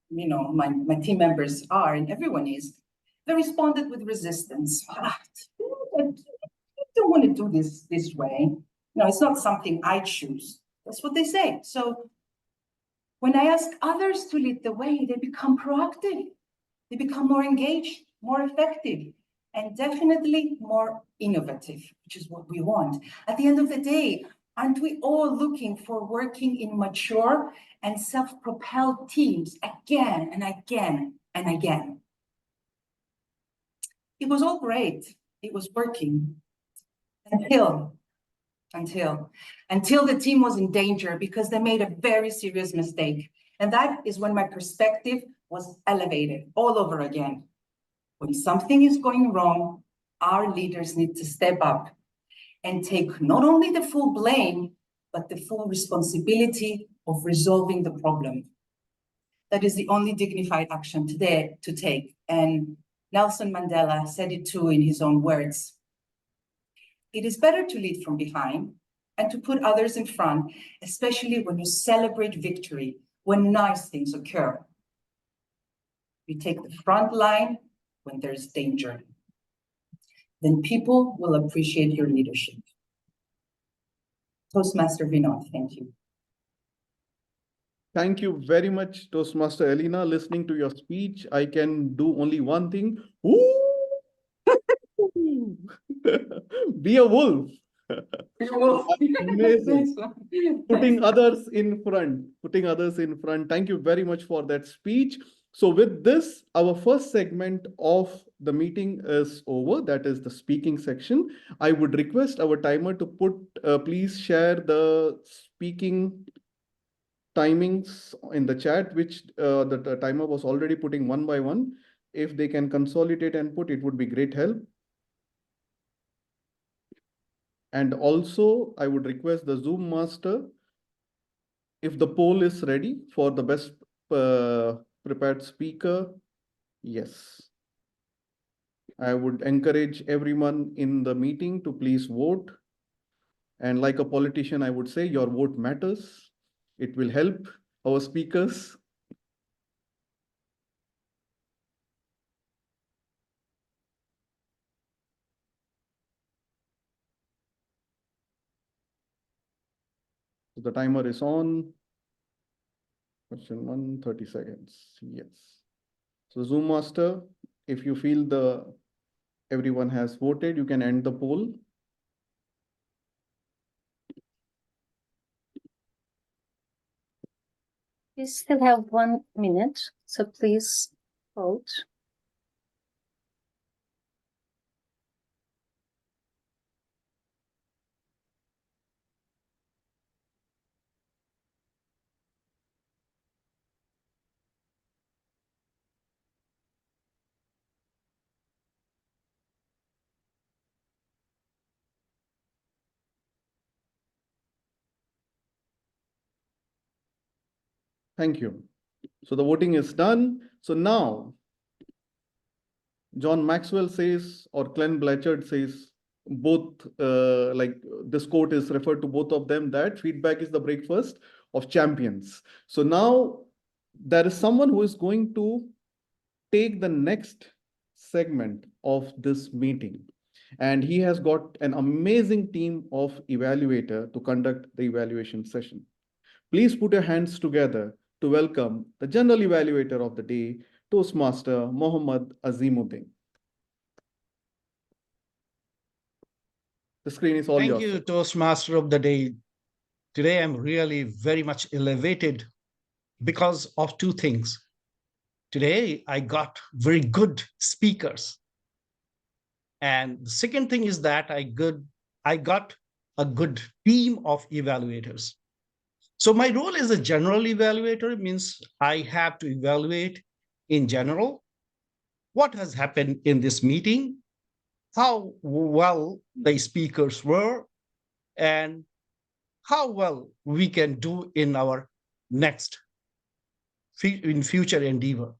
my team members are and everyone is, they responded with resistance. I don't want to do this way. No, it's not something I choose. That's what they say. So when I ask others to lead the way, they become proactive. They become more engaged, more effective, and definitely more innovative, which is what we want. At the end of the day, aren't we all looking for working in mature and self-propelled teams again and again and again? It was all great. It was working until the team was in danger because they made a very serious mistake. And that is when my perspective was elevated all over again. When something is going wrong, our leaders need to step up and take not only the full blame, but the full responsibility of resolving the problem. That is the only dignified action today to take. And Nelson Mandela said it too in his own words. It is better to lead from behind and to put others in front, especially when you celebrate victory, when nice things occur. You take the front line when there's danger. Then people will appreciate your leadership. Toastmaster Vinod, thank you. Thank you very much, Toastmaster Elena. Listening to your speech, I can do only one thing. Be a wolf. Amazing. Putting others in front. Thank you very much for that speech. So with this, our first segment of the meeting is over. That is the speaking section. I would request our timer to please share the speaking timings in the chat, which the timer was already putting one by one. If they can consolidate and put, it would be great help. And also, I would request the Zoom master, if the poll is ready for the best prepared speaker. Yes. I would encourage everyone in the meeting to please vote. And like a politician, I would say your vote matters. It will help our speakers. So the timer is on. Question 1, 30 seconds. Yes. So Zoom master, if you feel everyone has voted, you can end the poll. We still have 1 minute, so please vote. Thank you. So the voting is done. So now, John Maxwell says, or Glenn Blanchard says, both, like this quote is referred to both of them, that feedback is the breakfast of champions. So now there is someone who is going to take the next segment of this meeting. And he has got an amazing team of evaluator to conduct the evaluation session. Please put your hands together to welcome the general evaluator of the day, Toastmaster Mohammad Azimuddin. The screen is all yours. Thank you, Toastmaster of the day. Today, I'm really very much elevated because of two things. Today, I got very good speakers. And the second thing is that I got a good team of evaluators. So my role as a general evaluator means I have to evaluate in general what has happened in this meeting, how well the speakers were, and how well we can do in our future endeavor.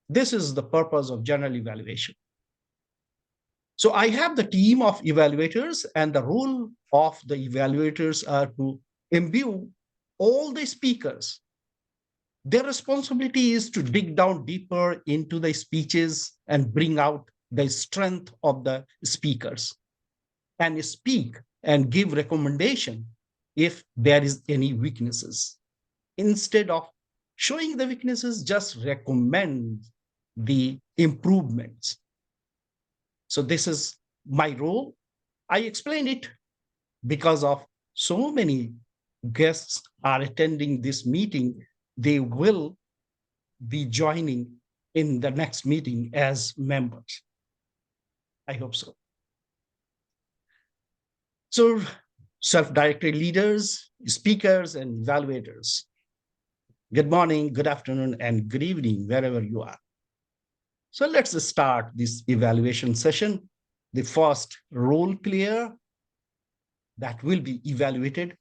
This is the purpose of general evaluation. So I have the team of evaluators, and the role of the evaluators are to imbue all the speakers. Their responsibility is to dig down deeper into the speeches and bring out the strength of the speakers and speak and give recommendation if there is any weaknesses. Instead of showing the weaknesses, just recommend the improvements. So this is my role. I explain it because of so many guests are attending this meeting. They will be joining in the next meeting as members. I hope so. So self-directed leaders, speakers, and evaluators. Good morning, good afternoon, and good evening, wherever you are. So let's start this evaluation session. The first role player that will be evaluated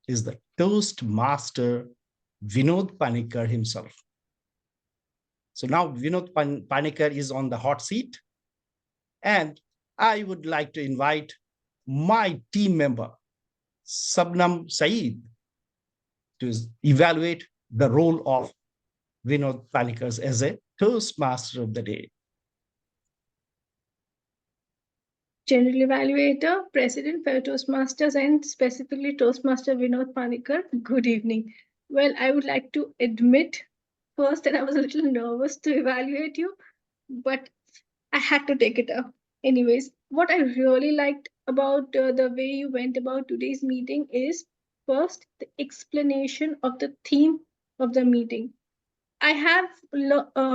is the Toastmaster Vinod Panicker himself. So now Vinod Panicker is on the hot seat, and I would like to invite my team member, Sabnam Saiyed, to evaluate the role of Vinod Panicker as a Toastmaster of the day. General Evaluator, President, fellow Toastmasters, and specifically Toastmaster Vinod Panicker, good evening. Well, I would like to admit first that I was a little nervous to evaluate you, but I had to take it up. Anyways, what I really liked about the way you went about today's meeting is first the explanation of the theme of the meeting. I have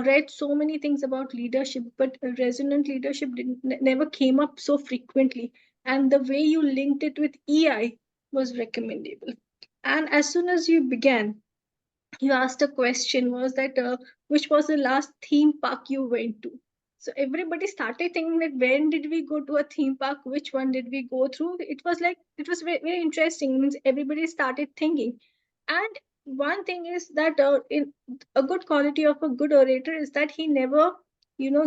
read so many things about leadership, but resonant leadership never came up so frequently. And the way you linked it with EI was recommendable. And as soon as you began, you asked a question, was that which was the last theme park you went to? So everybody started thinking that when did we go to a theme park? Which one did we go through? It was very, very interesting. It means everybody started thinking. And one thing is that in a good quality of a good orator is that he never,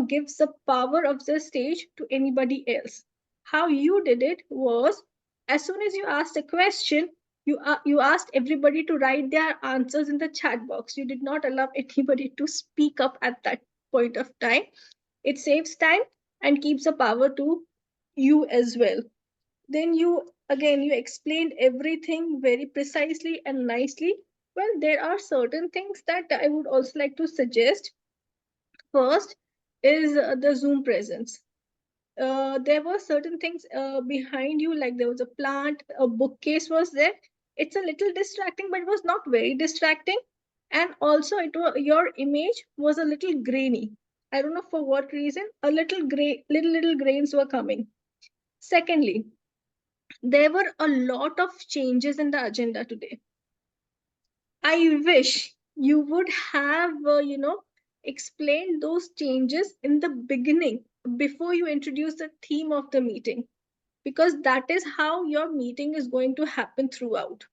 gives the power of the stage to anybody else. How you did it was, as soon as you asked a question, you asked everybody to write their answers in the chat box. You did not allow anybody to speak up at that point of time. It saves time and keeps the power to you as well. Then you explained everything very precisely and nicely. Well, there are certain things that I would also like to suggest. First is the Zoom presence. There were certain things behind you, like there was a plant, a bookcase was there. It's a little distracting, but it was not very distracting. And also, your image was a little grainy. I don't know for what reason. A little gray, little grains were coming. Secondly, there were a lot of changes in the agenda today. I wish you would have, explained those changes in the beginning before you introduce the theme of the meeting, because that is how your meeting is going to happen throughout.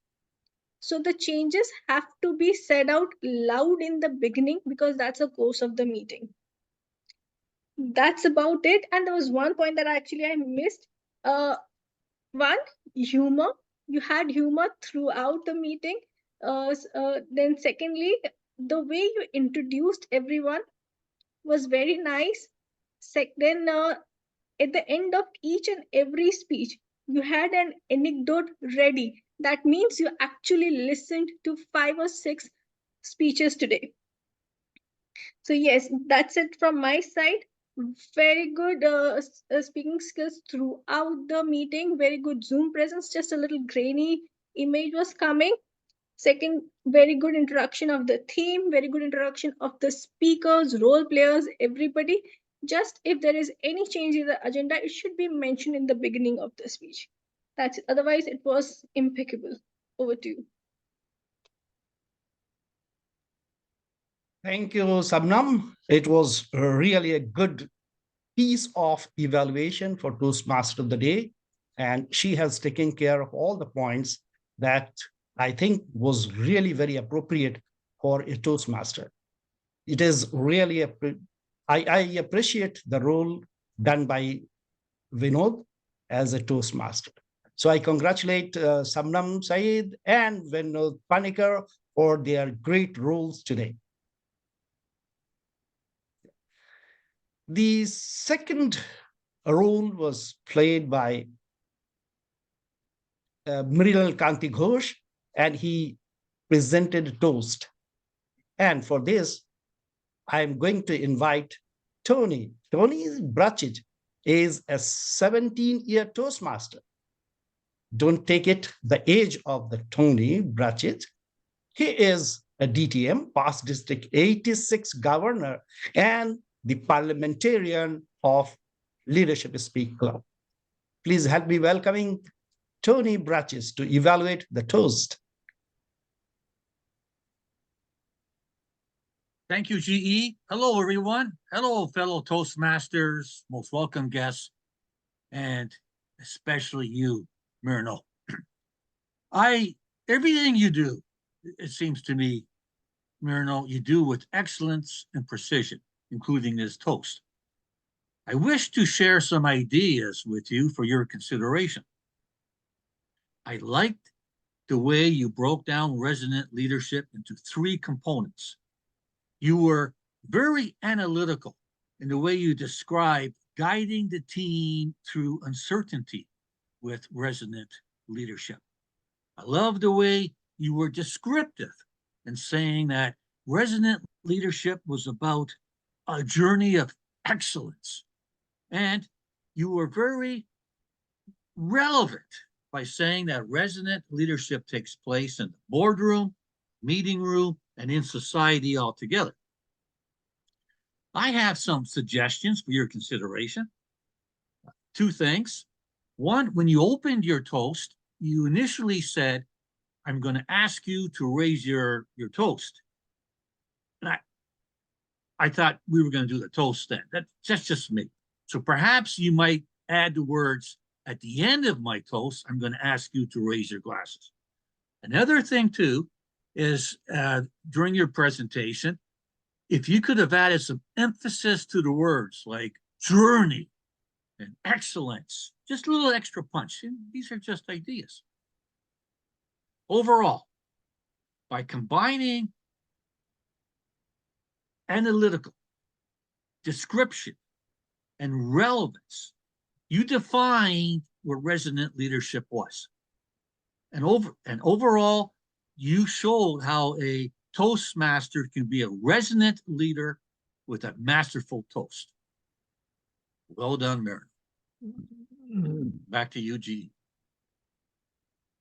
So the changes have to be said out loud in the beginning because that's the course of the meeting. That's about it. And there was one point that actually I missed. One, humor. You had humor throughout the meeting. Then secondly, the way you introduced everyone was very nice. Then at the end of each and every speech, you had an anecdote ready. That means you actually listened to 5 or 6 speeches today. So yes, that's it from my side. Very good speaking skills throughout the meeting. Very good Zoom presence. Just a little grainy image was coming. Second, very good introduction of the theme. Very good introduction of the speakers, role players, everybody. Just if there is any change in the agenda, it should be mentioned in the beginning of the speech. That's it. Otherwise, it was impeccable. Over to you. Thank you, Sabnam. It was really a good piece of evaluation for Toastmaster of the Day. And she has taken care of all the points that I think was really very appropriate for a Toastmaster. It is really, I appreciate the role done by Vinod as a Toastmaster. So I congratulate Sabnam, Saiyed, and Vinod Panicker for their great roles today. The second role was played by Mridul Kanti Ghosh, and he presented a toast. And for this, I'm going to invite Tony. Tony Brachich is a 17-year Toastmaster. Don't take it the age of the Tony Brachich. He is a DTM, past District 86 Governor, and the parliamentarian of Leadership Speak Club. Please help me welcoming Tony Brachich to evaluate the toast. Thank you, GE. Hello, everyone. Hello, fellow Toastmasters, most welcome guests, and especially you, Myrno. Everything you do, it seems to me, Myrno, you do with excellence and precision, including this toast. I wish to share some ideas with you for your consideration. I liked the way you broke down resonant leadership into 3 components. You were very analytical in the way you described guiding the team through uncertainty with resonant leadership. I love the way you were descriptive in saying that resonant leadership was about a journey of excellence. And you were very relevant by saying that resonant leadership takes place in the boardroom, meeting room, and in society altogether. I have some suggestions for your consideration. 2 things. One, when you opened your toast, you initially said, I'm going to ask you to raise your toast. And I thought we were going to do the toast then. That's just me. So perhaps you might add the words, at the end of my toast, I'm going to ask you to raise your glasses. Another thing, too, is during your presentation, if you could have added some emphasis to the words like journey and excellence, just a little extra punch. And these are just ideas. Overall, by combining analytical, description, and relevance, you defined what resonant leadership was. And overall, you showed how a Toastmaster can be a resonant leader with a masterful toast. Well done, Mary. Back to you, G.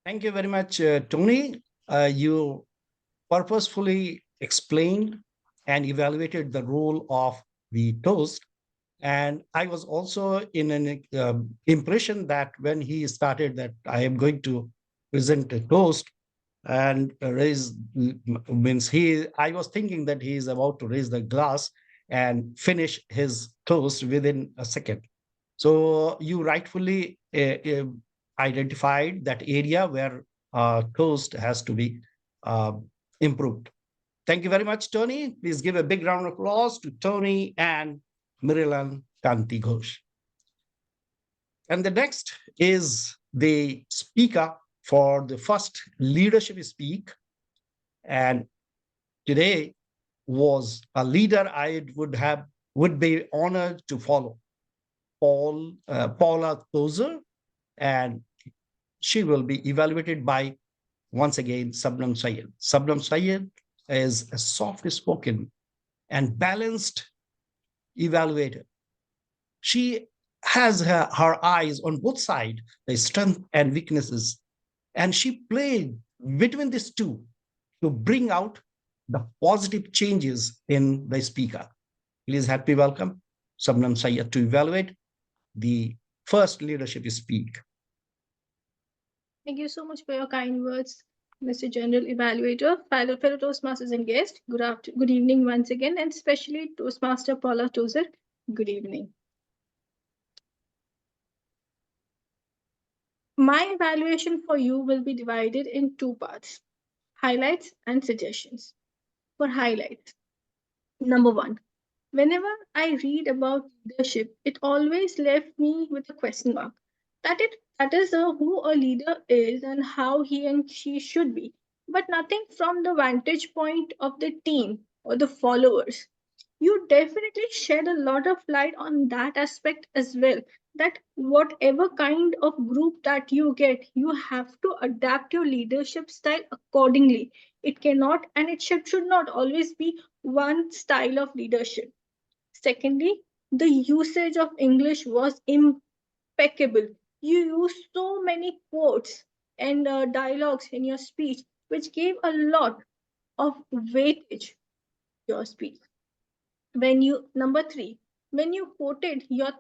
Thank you very much, Tony. You purposefully explained and evaluated the role of the toast. And I was also in an impression that when he started that I am going to present a toast and raise, means I was thinking that he is about to raise the glass and finish his toast within a second. So you rightfully identified that area where toast has to be improved. Thank you very much, Tony. Please give a big round of applause to Tony and Mridul Kanti Ghosh. And the next is the speaker for the first leadership speak. And today was a leader I would be honored to follow, Paula Tozer, and she will be evaluated by, once again, Sabnam Saiyed. Sabnam Saiyed is a soft-spoken and balanced evaluator. She has her eyes on both sides, the strength and weaknesses, and she played between these two to bring out the positive changes in the speaker. Please help me welcome Sabnam Saiyed to evaluate the first leadership speak. Thank you so much for your kind words, Mr. General Evaluator, fellow Toastmasters and guests. Good evening once again, and especially Toastmaster Paula Tozer. Good evening. My evaluation for you will be divided in 2 parts, highlights and suggestions. For highlights, number 1, Whenever I read about leadership, it always left me with a question mark. That is who a leader is and how he and she should be, but nothing from the vantage point of the team or the followers. You definitely shed a lot of light on that aspect as well, that whatever kind of group that you get, you have to adapt your leadership style accordingly. It cannot and it should not always be one style of leadership. Secondly, the usage of English was impeccable. You used so many quotes and dialogues in your speech, which gave a lot of weightage to your speech. Number three, when you quoted your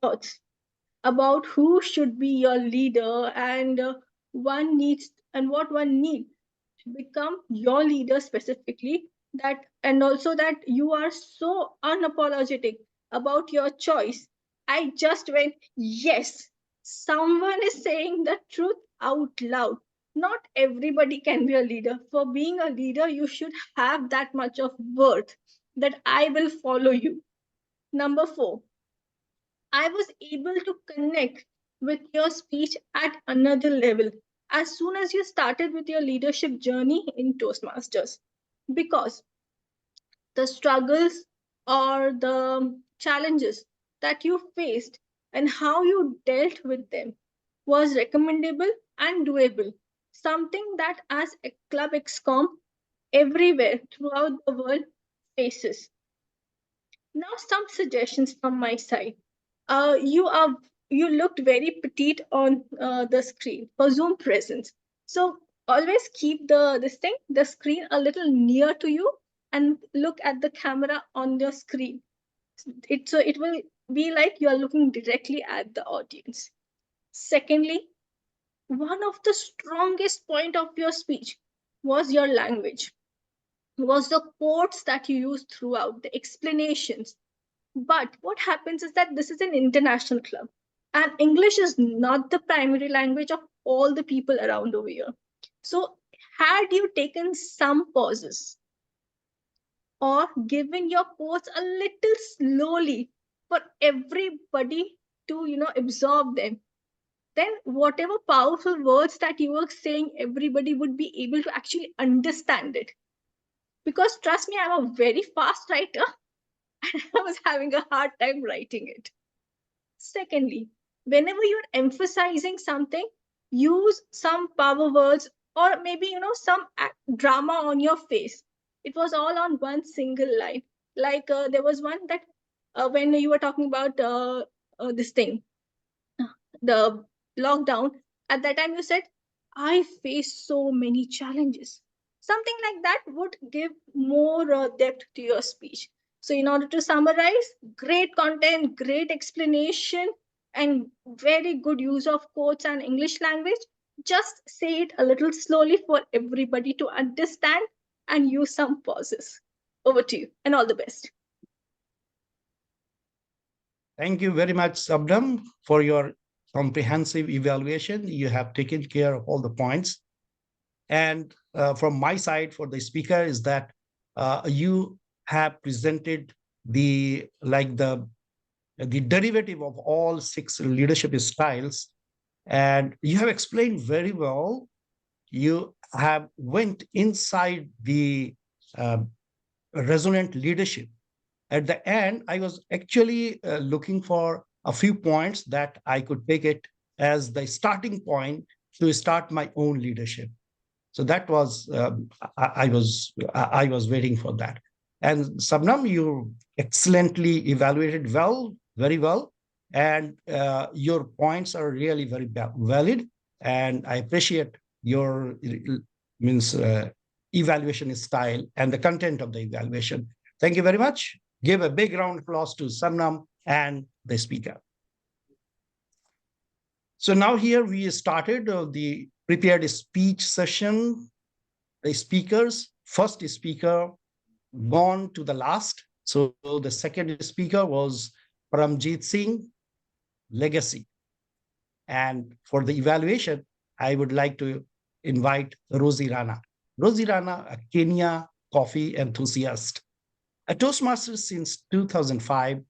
thoughts about who should be your leader and one needs and what one needs to become your leader specifically, that and also that you are so unapologetic about your choice, I just went, yes, someone is saying the truth out loud. Not everybody can be a leader. For being a leader, you should have that much of worth that I will follow you. Number four, I was able to connect with your speech at another level as soon as you started with your leadership journey in Toastmasters, because the struggles or the challenges that you faced and how you dealt with them was recommendable and doable. Something that as a club XCOM everywhere throughout the world faces. Now, some suggestions from my side. Uh, you are you looked very petite on the screen for Zoom presence. So always keep the screen a little near to you and look at the camera on your screen. It will be like you are looking directly at the audience. Secondly, one of the strongest point of your speech was your language, was the quotes that you used throughout, the explanations. But what happens is that this is an international club, and English is not the primary language of all the people around over here. So, had you taken some pauses or given your quotes a little slowly for everybody to absorb them, then whatever powerful words that you were saying, everybody would be able to actually understand it. Because trust me, I'm a very fast writer and I was having a hard time writing it. Secondly, whenever you're emphasizing something, use some power words or maybe some drama on your face. It was all on one single line. Like there was one that when you were talking about this thing, the lockdown, at that time you said, I face so many challenges. Something like that would give more depth to your speech. So, in order to summarize, great content, great explanation, and very good use of quotes and English language. Just say it a little slowly for everybody to understand and use some pauses. Over to you, and all the best. Thank you very much, Sabnam, for your comprehensive evaluation. You have taken care of all the points. And from my side for the speaker is that you have presented the derivative of all 6 leadership styles, and you have explained very well. You have went inside the resonant leadership. At the end, I was actually looking for a few points that I could take it as the starting point to start my own leadership. So that was I was waiting for that. And Sabnam, you excellently evaluated well, very well, and your points are really very valid. And I appreciate your evaluation style and the content of the evaluation. Thank you very much. Give a big round of applause to Sabnam and the speaker. So now here we started the prepared speech session. The speakers, first speaker gone to the last. So the second speaker was Paramjit Singh, Legacy. And for the evaluation, I would like to invite Rosie Rana. Rosie Rana, a Kenya coffee enthusiast. a Toastmaster since 2005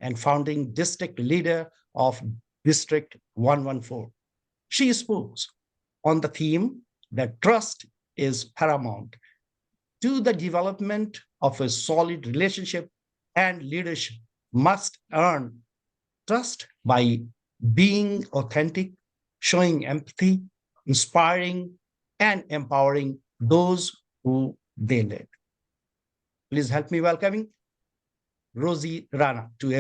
and founding district leader of District 114. She spoke on the theme that trust is paramount to the development of a solid relationship, and leadership must earn trust by being authentic, showing empathy, inspiring, and empowering those who they lead. Please help me welcoming Rosie Rana to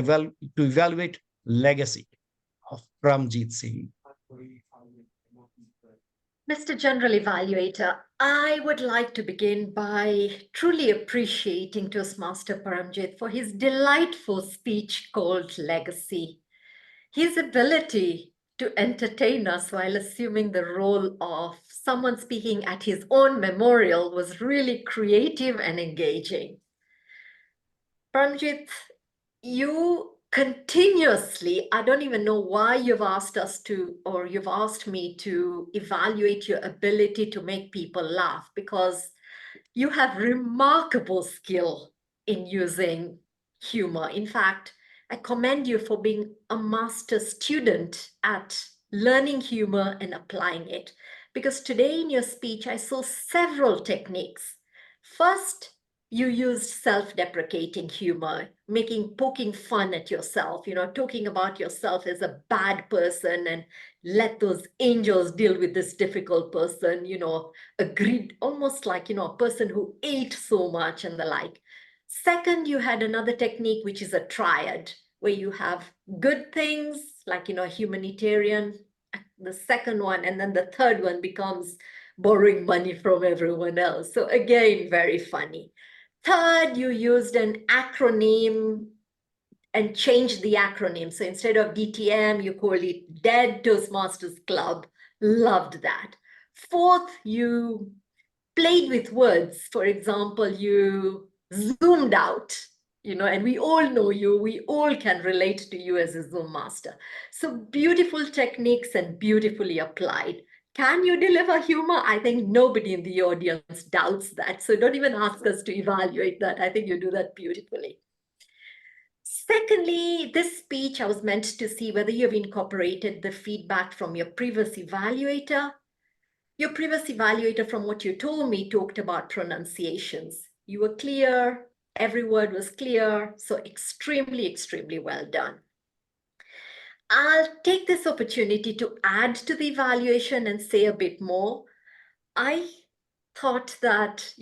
evaluate legacy of Paramjit Singh. Mr. General Evaluator, I would like to begin by truly appreciating Toastmaster Paramjit for his delightful speech called Legacy. His ability to entertain us while assuming the role of someone speaking at his own memorial was really creative and engaging. Paramjit, you continuously, I don't even know why you've asked us to, or you've asked me to evaluate your ability to make people laugh, because you have remarkable skill in using humor. In fact, I commend you for being a master student at learning humor and applying it. Because today in your speech, I saw several techniques. First, you used self-deprecating humor, poking fun at yourself, talking about yourself as a bad person and let those angels deal with this difficult person, agreed, almost like, a person who ate so much and the like. Second, you had another technique, which is a triad, where you have good things, like, humanitarian, the second one, and then the third one becomes borrowing money from everyone else. So again, very funny. Third, you used an acronym and changed the acronym. So instead of DTM, you called it Dead Toastmasters Club. Loved that. Fourth, you played with words. For example, you zoomed out, and we all know you. We all can relate to you as a Zoom master. So beautiful techniques and beautifully applied. Can you deliver humor? I think nobody in the audience doubts that. So don't even ask us to evaluate that. I think you do that beautifully. Secondly, this speech, I was meant to see whether you've incorporated the feedback from your previous evaluator. Your previous evaluator, from what you told me, talked about pronunciations. You were clear, every word was clear, so extremely, extremely well done. I'll take this opportunity to add to the evaluation and say a bit more. I thought that,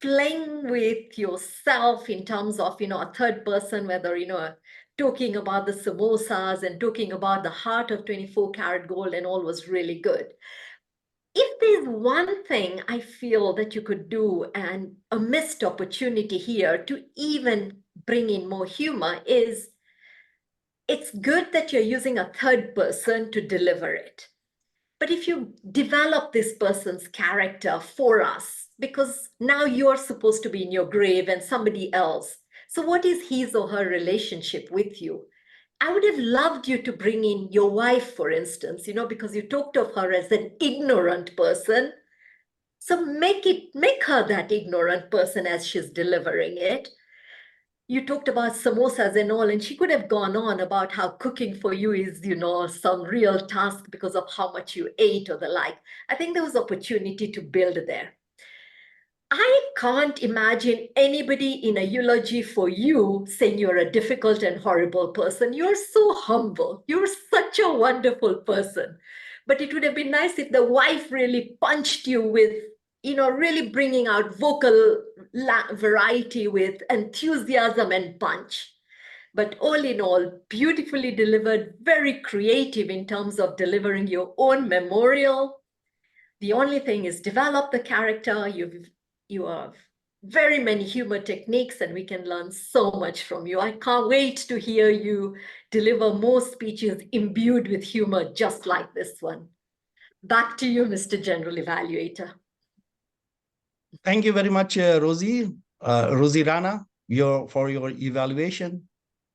playing with yourself in terms of, a third person, whether, talking about the samosas and talking about the heart of 24-karat gold and all was really good. If there's one thing I feel that you could do, and a missed opportunity here to even bring in more humor, is it's good that you're using a third person to deliver it. But if you develop this person's character for us, because now you're supposed to be in your grave and somebody else. So what is his or her relationship with you? I would have loved you to bring in your wife, for instance, because you talked of her as an ignorant person. So make her that ignorant person as she's delivering it. You talked about samosas and all, and she could have gone on about how cooking for you is, some real task because of how much you ate or the like. I think there was opportunity to build there. I can't imagine anybody in a eulogy for you saying you're a difficult and horrible person. You're so humble. You're such a wonderful person. But it would have been nice if the wife really punched you with, really bringing out vocal variety with enthusiasm and punch. But all in all, beautifully delivered, very creative in terms of delivering your own memorial. The only thing is develop the character. You have very many humor techniques, and we can learn so much from you. I can't wait to hear you deliver more speeches imbued with humor just like this one. Back to you, Mr. General Evaluator. Thank you very much, Rosie Rana, for your evaluation.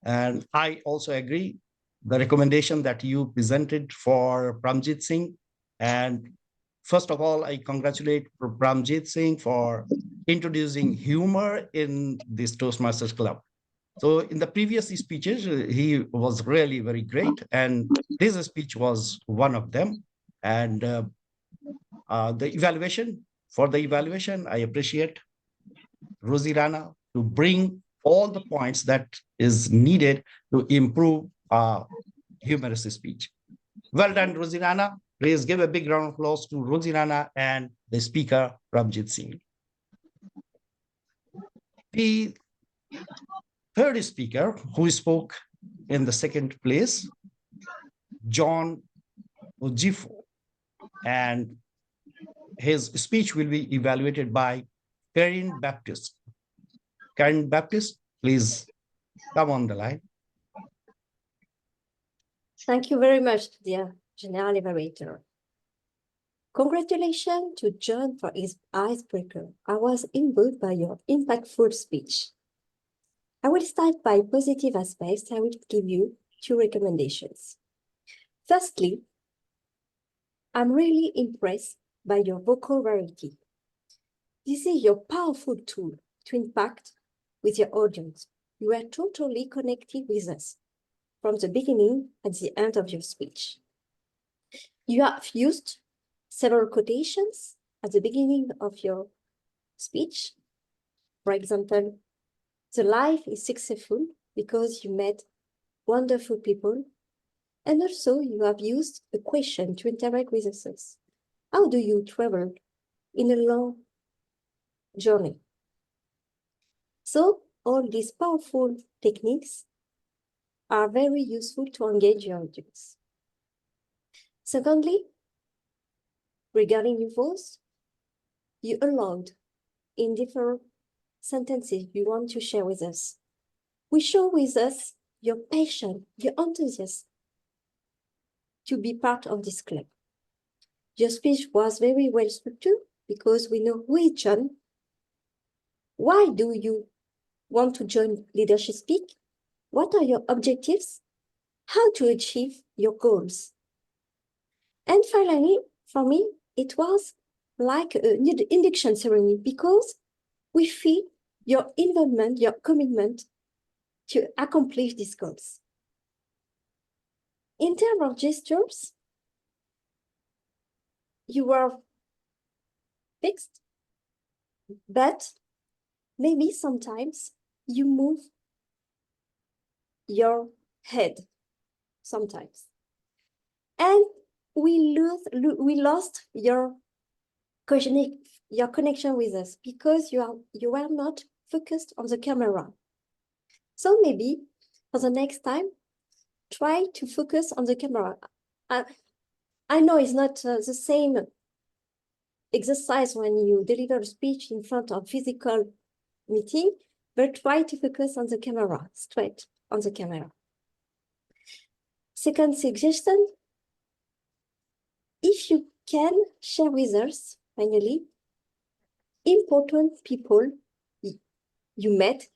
And I also agree the recommendation that you presented for Paramjit Singh. And first of all, I congratulate Paramjit Singh for introducing humor in this Toastmasters Club. So in the previous speeches, he was really very great. And this speech was one of them. And the evaluation, I appreciate Rosie Rana to bring all the points that is needed to improve humorous speech. Well done, Rosie Rana. Please give a big round of applause to Rosie Rana and the speaker, Paramjit Singh. The third speaker who spoke in the second place, John Ojeifo, and his speech will be evaluated by Karen Baptist. Karen Baptist, please come on the line. Thank you very much, dear General Evaluator. Congratulations to John for his icebreaker. I was imbued by your impactful speech. I will start by positive aspects. I will give you 2 recommendations. Firstly, I'm really impressed by your vocal variety. This is your powerful tool to impact with your audience. You are totally connected with us from the beginning at the end of your speech. You have used several quotations at the beginning of your speech. For example, the life is successful because you met wonderful people. And also you have used a question to interact with us. How do you travel in a long journey? So all these powerful techniques are very useful to engage your audience. Secondly, regarding your voice, you allowed in different sentences you want to share with us. We show with us your passion, your enthusiasm to be part of this club. Your speech was very well structured because we know who is John. Why do you want to join Leadership Speak? What are your objectives? How to achieve your goals? And finally, for me, it was like an induction ceremony because we feel your involvement, your commitment to accomplish these goals. In terms of gestures, you were fixed, but maybe sometimes you move your head sometimes. And we lost your connection with us because you are not focused on the camera. So maybe for the next time, try to focus on the camera. I know it's not the same exercise when you deliver a speech in front of physical meeting, but try to focus on the camera, straight on the camera. Second suggestion, if you can share with us, finally, important people you met,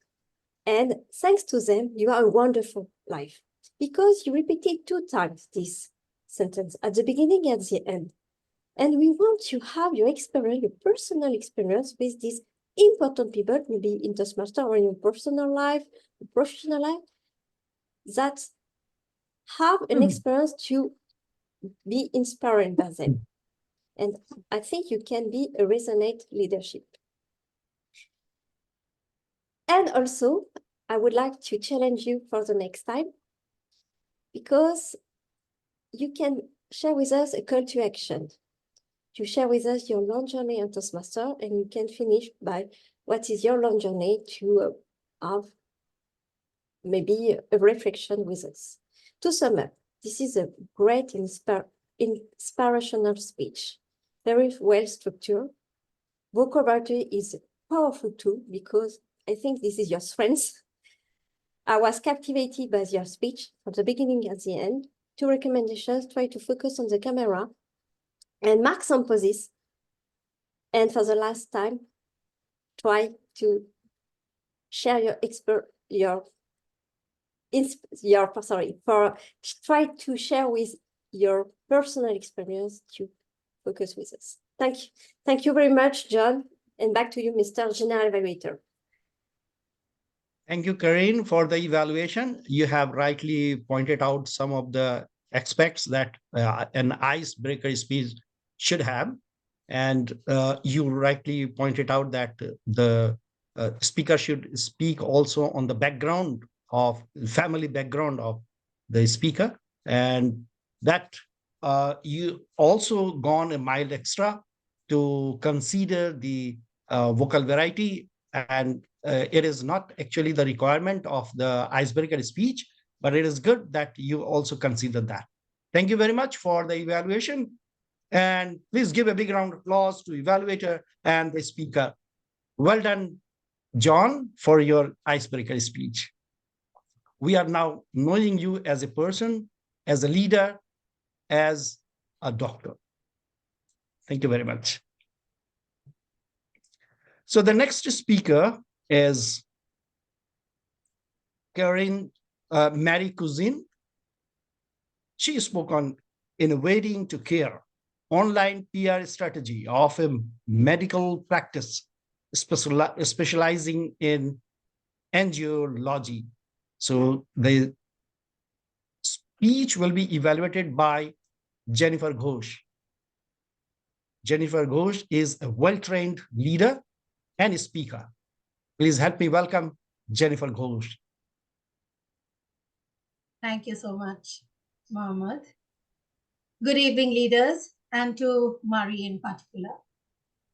and thanks to them, you have a wonderful life. Because you repeated 2 times this sentence, at the beginning and at the end. And we want to have your experience, your personal experience with these important people, maybe in Toastmasters or in your personal life, professional life, that have an experience to be inspired by them. And I think you can be a Resonant leadership. And also, I would like to challenge you for the next time, because you can share with us a call to action. To share with us your long journey on Toastmaster, and you can finish by what is your long journey to have maybe a reflection with us. To sum up, this is a great inspirational speech, very well structured. Vocabulary is a powerful tool because I think this is your strength. I was captivated by your speech from the beginning and the end. 2 recommendations: try to focus on the camera and mark some poses. And for the last time, try to share try to share with your personal experience to focus with us. Thank you very much, John. And back to you, Mr. General Evaluator. Thank you, Karine, for the evaluation. You have rightly pointed out some of the aspects that an icebreaker speech should have. And you rightly pointed out that the speaker should speak also on the background of family background of the speaker. And that you also gone a mile extra to consider the vocal variety, and it is not actually the requirement of the icebreaker speech, but it is good that you also consider that. Thank you very much for the evaluation. And please give a big round of applause to evaluator and the speaker. Well done, John, for your icebreaker speech. We are now knowing you as a person, as a leader, as a doctor. Thank you very much. So the next speaker is Mary Cusin. She spoke on innovating to care, online PR strategy of a medical practice specializing in angiology. So the speech will be evaluated by Jennifer Ghosh. Jennifer Ghosh is a well-trained leader and speaker. Please help me welcome Jennifer Ghosh. Thank you so much, Mohammed. Good evening, leaders, and to Mari in particular.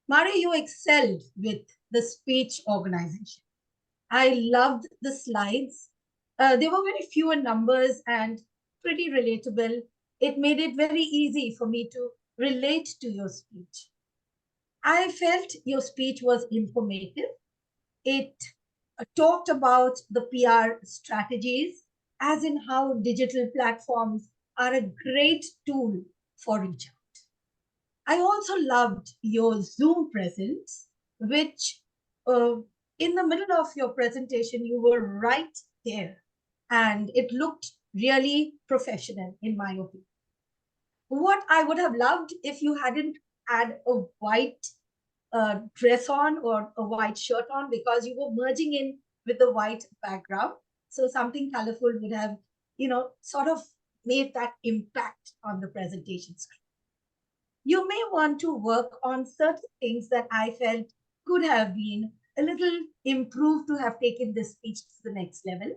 Mari, you excelled with the speech organization. I loved the slides. They were very few in numbers and pretty relatable. It made it very easy for me to relate to your speech. I felt your speech was informative. It talked about the PR strategies, as in how digital platforms are a great tool for reach out. I also loved your Zoom presence, which in the middle of your presentation, you were right there, and it looked really professional, in my opinion. What I would have loved if you hadn't had a white dress on or a white shirt on, because you were merging in with the white background. So something colorful would have, sort of made that impact on the presentation screen. You may want to work on certain things that I felt could have been a little improved to have taken this speech to the next level.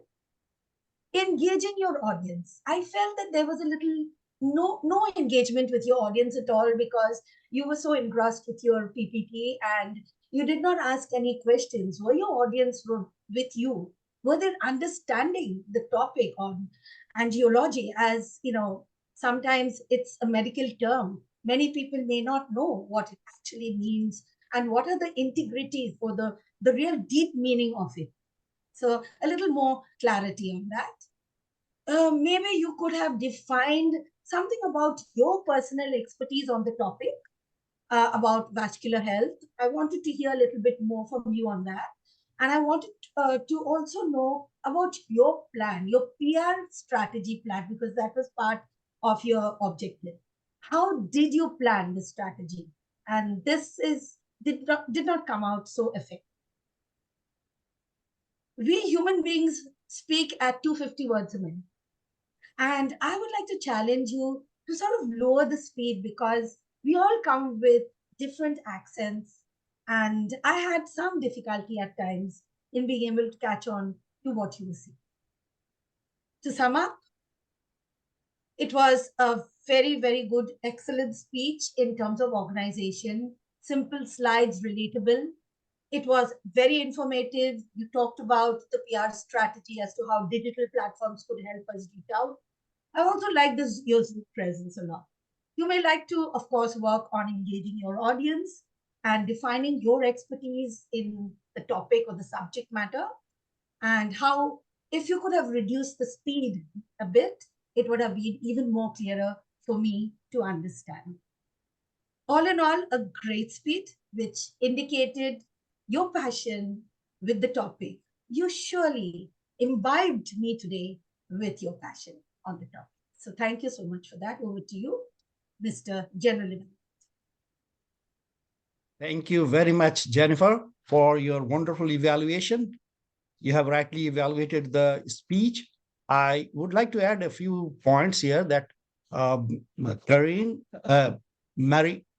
Engaging your audience. I felt that there was a little no engagement with your audience at all, because you were so engrossed with your PPT and you did not ask any questions. Were your audience with you? Were they understanding the topic on angiology? As sometimes it's a medical term. Many people may not know what it actually means and what are the integrities or the real deep meaning of it. So a little more clarity on that. Maybe you could have defined something about your personal expertise on the topic about vascular health. I wanted to hear a little bit more from you on that. And I wanted to also know about your plan, your PR strategy plan, because that was part of your objective. How did you plan the strategy? And this did not come out so effective. We human beings speak at 250 words a minute. And I would like to challenge you to sort of lower the speed, because we all come with different accents. And I had some difficulty at times in being able to catch on to what you were saying. To sum up, it was a very, very good, excellent speech in terms of organization, simple slides, relatable. It was very informative. You talked about the PR strategy as to how digital platforms could help us reach out. I also like your Zoom presence a lot. You may like to, of course, work on engaging your audience and defining your expertise in the topic or the subject matter, and how, if you could have reduced the speed a bit, it would have been even more clearer for me to understand. All in all, a great speech, which indicated your passion with the topic. You surely imbibed me today with your passion on the topic. So thank you so much for that. Over to you, Mr. General. Thank you very much, Jennifer, for your wonderful evaluation. You have rightly evaluated the speech. I would like to add a few points here that Karine,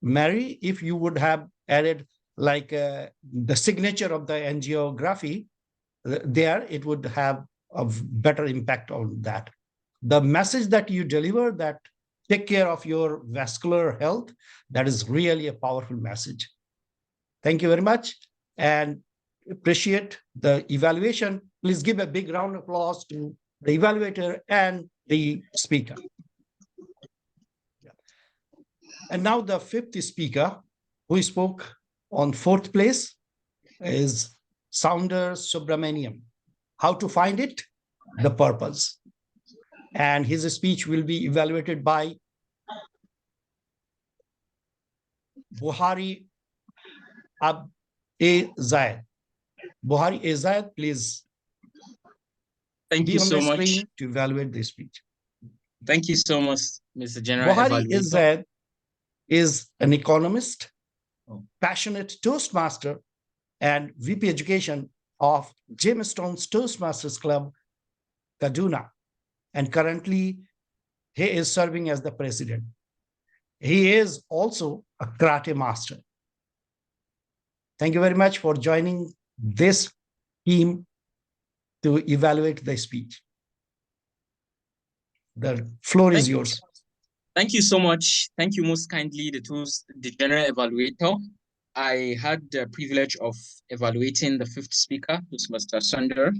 Mary, if you would have added like the signature of the angiography there, it would have a better impact on that. The message that you deliver, that take care of your vascular health, that is really a powerful message. Thank you very much and appreciate the evaluation. Please give a big round of applause to the evaluator and the speaker. And now the fifth speaker who spoke on fourth place is Soundar Subramanian. How to find it? The purpose. And his speech will be evaluated by Buhari Zayed. Buhari Zayed, please. Thank you so much to evaluate the speech. Thank you so much, Mr. General Buhari Evaluator. Zayed is an economist, passionate Toastmaster, and VP Education of Jamestone's Toastmasters Club, Kaduna. And currently, he is serving as the president. He is also a karate master. Thank you very much for joining this team to evaluate the speech. The floor is yours. Thank you so much. Thank you most kindly, the General Evaluator. I had the privilege of evaluating the fifth speaker, Mr. Soundar,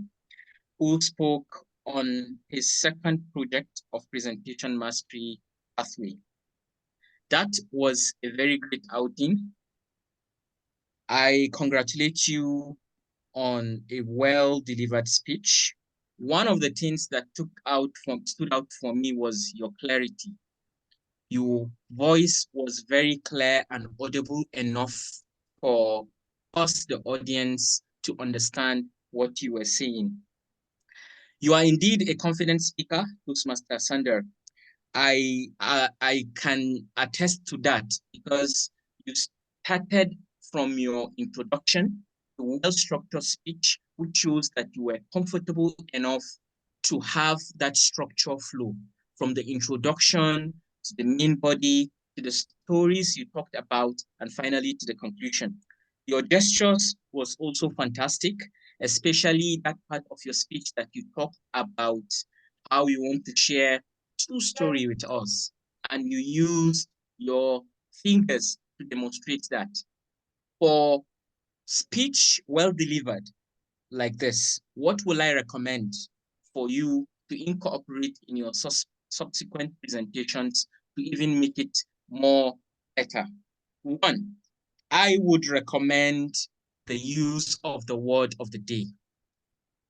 who spoke on his second project of presentation mastery pathway. That was a very great outing. I congratulate you on a well-delivered speech. One of the things that stood out for me was your clarity. Your voice was very clear and audible enough for us, the audience, to understand what you were saying. You are indeed a confident speaker, Toastmaster Soundar. I can attest to that because you started from your introduction to well-structured speech, which shows that you were comfortable enough to have that structure flow from the introduction to the main body, to the stories you talked about, and finally to the conclusion. Your gestures was also fantastic, especially that part of your speech that you talked about how you want to share true story with us, and you used your fingers to demonstrate that. For speech well delivered like this, what will I recommend for you to incorporate in your subsequent presentations to even make it more better? One, I would recommend the use of the word of the day.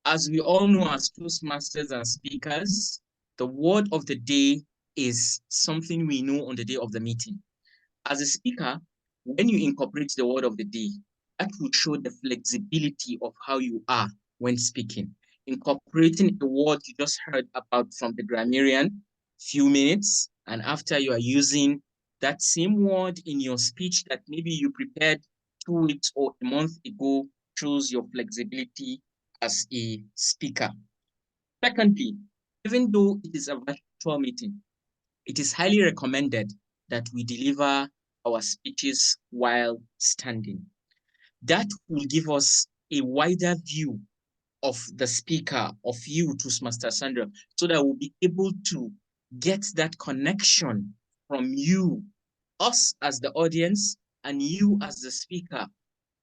As we all know, as Toastmasters and speakers, the word of the day is something we know on the day of the meeting. As a speaker, when you incorporate the word of the day, that will show the flexibility of how you are when speaking. Incorporating a word you just heard about from the grammarian, few minutes, and after you are using that same word in your speech that maybe you prepared 2 weeks or a month ago, shows your flexibility as a speaker. Secondly, even though it is a virtual meeting, it is highly recommended that we deliver our speeches while standing. That will give us a wider view of the speaker, of you, Toastmaster Soundar, so that we'll be able to get that connection from you, us as the audience, and you as the speaker.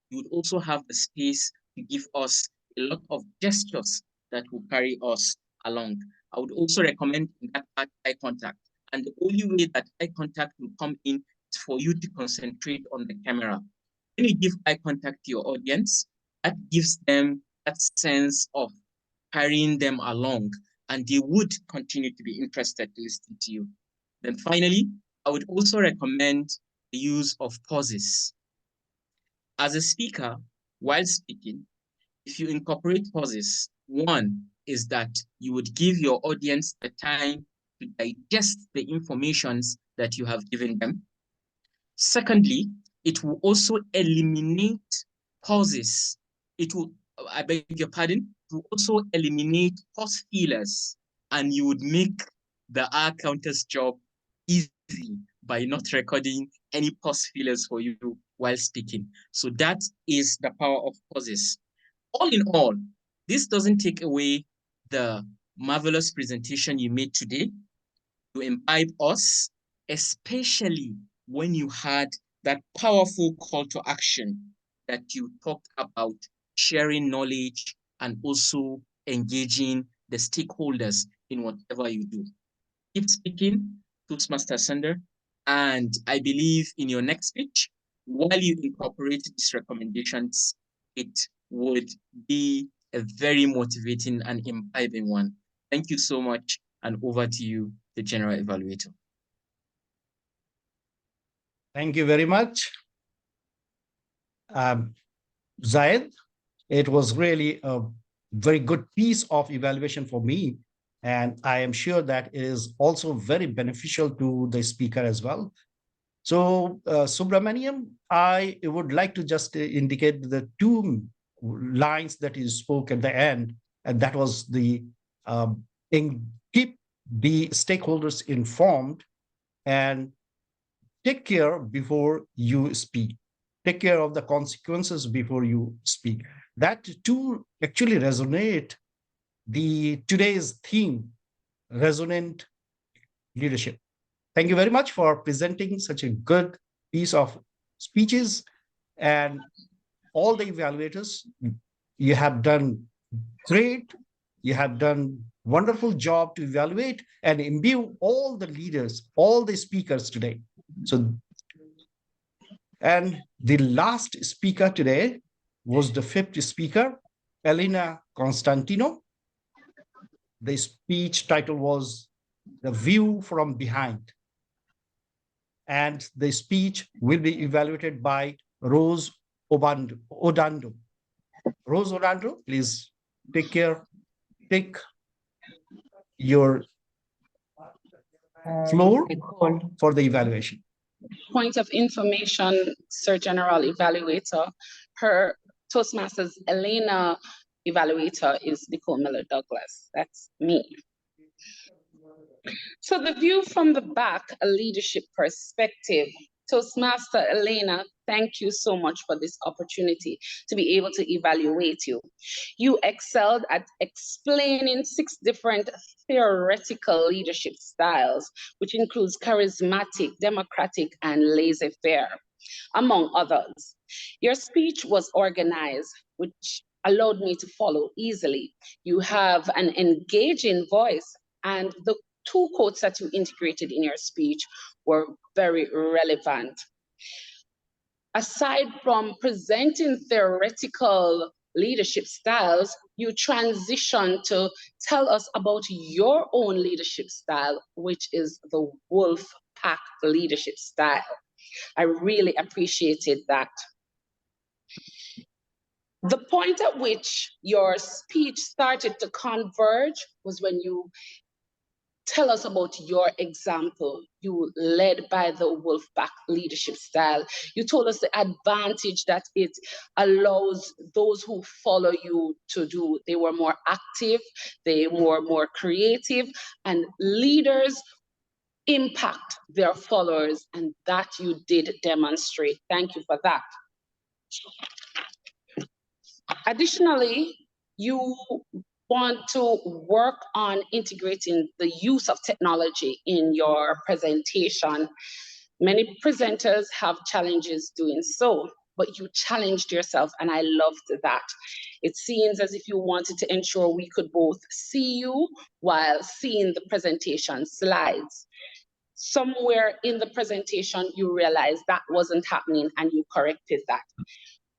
You would also have the space to give us a lot of gestures that will carry us along. I would also recommend that eye contact. And the only way that eye contact will come in is for you to concentrate on the camera. When you give eye contact to your audience, that gives them that sense of carrying them along, and they would continue to be interested to listen to you. Then finally, I would also recommend the use of pauses. As a speaker, while speaking, if you incorporate pauses, one is that you would give your audience the time to digest the information that you have given them. Secondly, It will also eliminate pauses. It will, I beg your pardon, it will also eliminate pause fillers, and you would make the R counter's job easy by not recording any pause fillers for you while speaking. So that is the power of pauses. All in all, this doesn't take away the marvelous presentation you made today. You imbibe us, especially when you had that powerful call to action that you talked about, sharing knowledge and also engaging the stakeholders in whatever you do. Keep speaking, Toastmaster Saundar, and I believe in your next speech, while you incorporate these recommendations, it would be a very motivating and imbibing one. Thank you so much, and over to you, the General Evaluator. Thank you very much, Saiyed. It was really a very good piece of evaluation for me. And I am sure that it is also very beneficial to the speaker as well. So, Subramanian, I would like to just indicate the two lines that you spoke at the end, and that was the keep the stakeholders informed and take care before you speak. Take care of the consequences before you speak. That too actually resonate today's theme, resonant leadership. Thank you very much for presenting such a good piece of speeches, and all the evaluators. You have done great. You have done wonderful job to evaluate and imbue all the leaders, all the speakers today. So, and the last speaker today was the fifth speaker, Elena Constantinou. The speech title was The View from Behind. And the speech will be evaluated by Rose Odando. Rose Odando, please take your floor for the evaluation. Point of information, Sir General Evaluator, her Toastmasters Elena Evaluator is Nicole Miller Douglas. That's me. So the view from the back, a leadership perspective. Toastmaster Elena, thank you so much for this opportunity to be able to evaluate you. You excelled at explaining 6 different theoretical leadership styles, which includes charismatic, democratic, and laissez-faire, among others. Your speech was organized, which allowed me to follow easily. You have an engaging voice, and the 2 quotes that you integrated in your speech were very relevant. Aside from presenting theoretical leadership styles, you transition to tell us about your own leadership style, which is the wolf pack leadership style. I really appreciated that. The point at which your speech started to converge was when you tell us about your example. You led by the Wolfpack leadership style. You told us the advantage that it allows those who follow you to do. They were more active, they were more creative, and leaders impact their followers, and that you did demonstrate. Thank you for that. Additionally, you want to work on integrating the use of technology in your presentation. Many presenters have challenges doing so, but you challenged yourself, and I loved that. It seems as if you wanted to ensure we could both see you while seeing the presentation slides. Somewhere in the presentation, you realized that wasn't happening and you corrected that.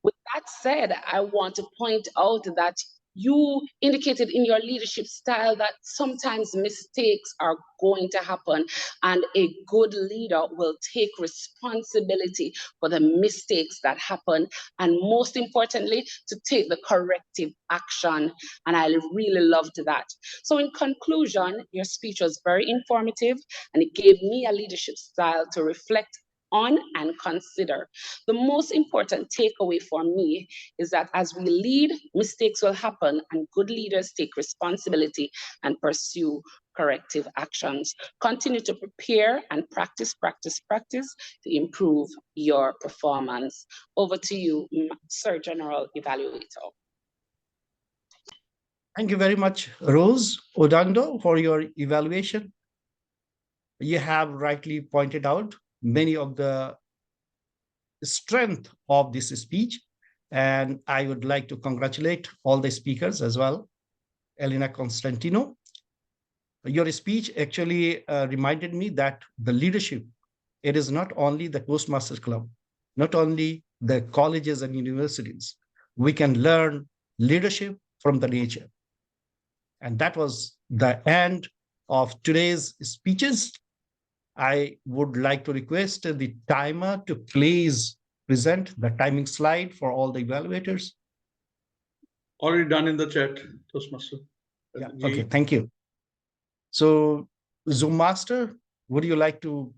With that said, I want to point out that you indicated in your leadership style that sometimes mistakes are going to happen, and a good leader will take responsibility for the mistakes that happen, and most importantly, to take the corrective action. And I really loved that. So in conclusion, your speech was very informative, and it gave me a leadership style to reflect on and consider. The most important takeaway for me is that as we lead, mistakes will happen, and good leaders take responsibility and pursue corrective actions. Continue to prepare and practice to improve your performance. Over to you, Sir General Evaluator. Thank you very much, Rose Odando, for your evaluation. You have rightly pointed out many of the strength of this speech, and I would like to congratulate all the speakers as well. Elena, Constantinou, your speech actually reminded me that the leadership, it is not only the Toastmasters Club, not only the colleges and universities. We can learn leadership from the nature. And that was the end of today's speeches. I would like to request the timer to please present the timing slide for all the evaluators. Already done in the chat, Toastmaster. Yeah, okay, thank you. So, Zoom Master, would you like to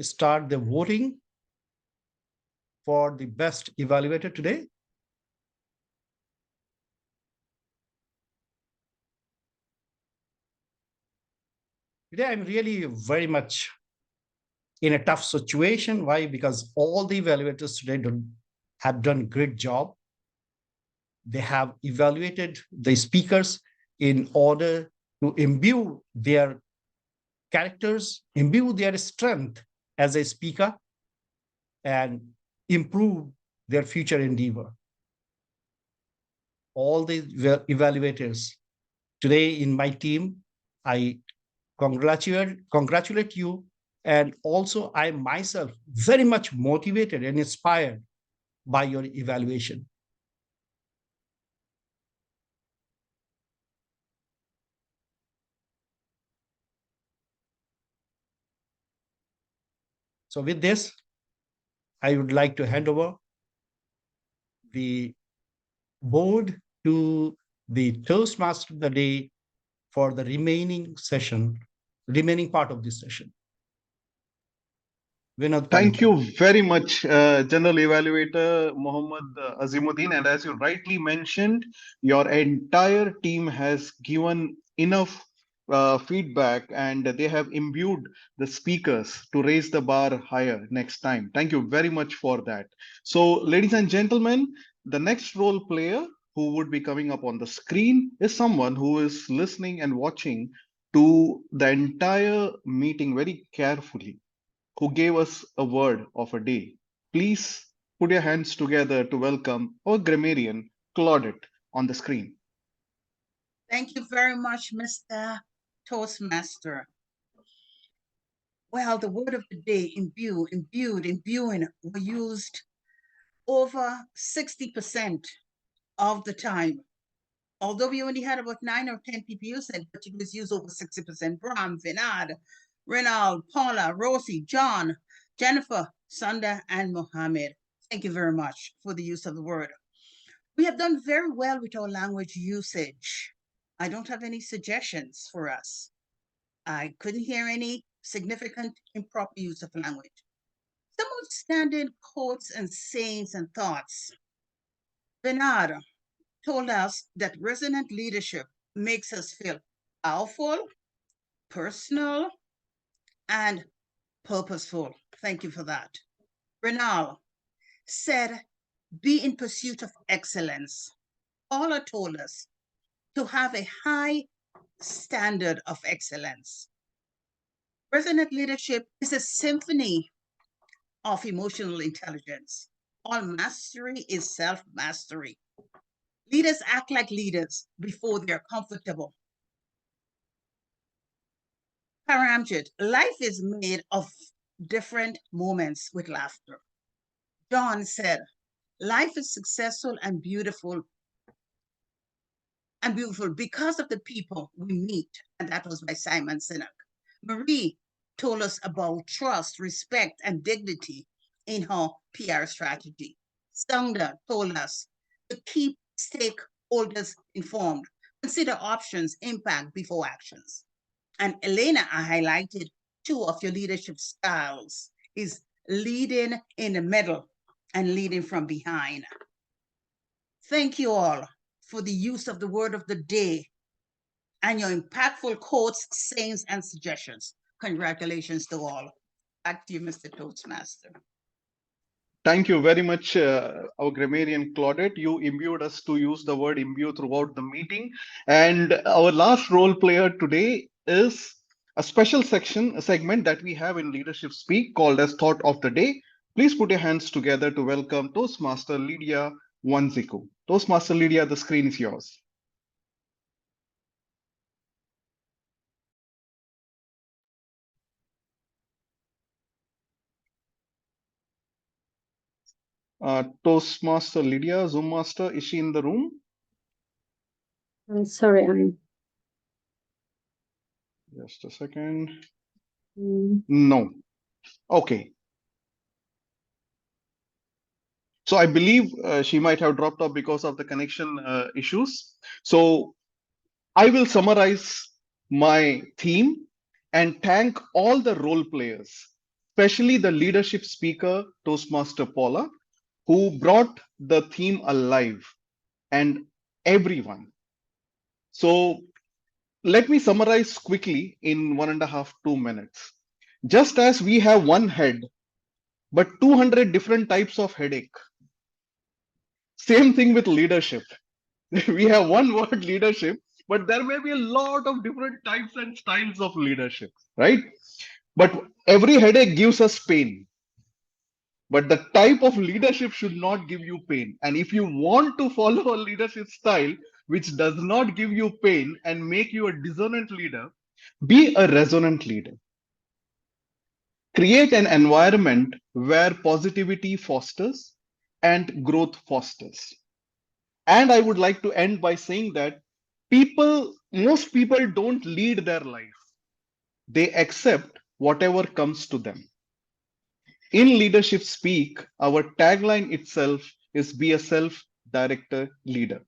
start the voting for the best evaluator today? Today, I'm really very much in a tough situation. Why? Because all the evaluators today have done a great job. They have evaluated the speakers in order to imbue their characters, imbue their strength as a speaker, and improve their future endeavor. All the evaluators today in my team, I congratulate you. And also I myself very much motivated and inspired by your evaluation. So with this, I would like to hand over the board to the Toastmaster of the day for the remaining part of this session. Vinod, thank you very much, General Evaluator Mohammad Azimuddin. And as you rightly mentioned, your entire team has given enough feedback, and they have imbued the speakers to raise the bar higher next time. Thank you very much for that. So, ladies and gentlemen, the next role player who would be coming up on the screen is someone who is listening and watching to the entire meeting very carefully, who gave us a word of a day. Please put your hands together to welcome our grammarian, Claudette, on the screen. Thank you very much, Mr. Toastmaster. Well, the word of the day, imbuing, were used over 60% of the time. Although we only had about 9 or 10 people use it, but it was used over 60%. Bram, Vinod, Renald, Paula, Rosie, John, Jennifer, Soundar, and Mohammed. Thank you very much for the use of the word. We have done very well with our language usage. I don't have any suggestions for us. I couldn't hear any significant improper use of language. Some outstanding quotes and sayings and thoughts. Vinod told us that resonant leadership makes us feel powerful, personal, and purposeful. Thank you for that. Renal said, be in pursuit of excellence. Paula told us to have a high standard of excellence. Resonant leadership is a symphony of emotional intelligence. All mastery is self-mastery. Leaders act like leaders before they're comfortable. Paramjit, life is made of different moments with laughter. John said, life is successful and beautiful because of the people we meet. And that was by Simon Sinek. Marie told us about trust, respect, and dignity in her PR strategy. Soundar told us to keep stakeholders informed, consider options, impact before actions. And Elena highlighted two of your leadership styles is leading in the middle and leading from behind. Thank you all for the use of the word of the day and your impactful quotes, sayings, and suggestions. Congratulations to all. Back to you, Mr. Toastmaster. Thank you very much, our grammarian Claudette. You imbued us to use the word imbue throughout the meeting. And our last role player today is a special segment that we have in Leadership Speak called as Thought of the Day. Please put your hands together to welcome Toastmaster Lydia Wanziku. Toastmaster Lydia, the screen is yours. Toastmaster Lydia, Zoom Master, is she in the room? I'm sorry, I'm. Just a second. Mm. No. Okay. So I believe she might have dropped off because of the connection issues. So I will summarize my theme and thank all the role players, especially the leadership speaker, Toastmaster Paula, who brought the theme alive, and everyone. So let me summarize quickly in 1.5 to 2 minutes. Just as we have one head, but 200 different types of headache. Same thing with leadership. We have one word leadership, but there may be a lot of different types and styles of leadership, right? But every headache gives us pain. But the type of leadership should not give you pain. And if you want to follow a leadership style which does not give you pain and make you a dissonant leader, be a resonant leader. Create an environment where positivity fosters and growth fosters. And I would like to end by saying that most people don't lead their life. They accept whatever comes to them. In Leadership Speak, our tagline itself is be a self-directed leader.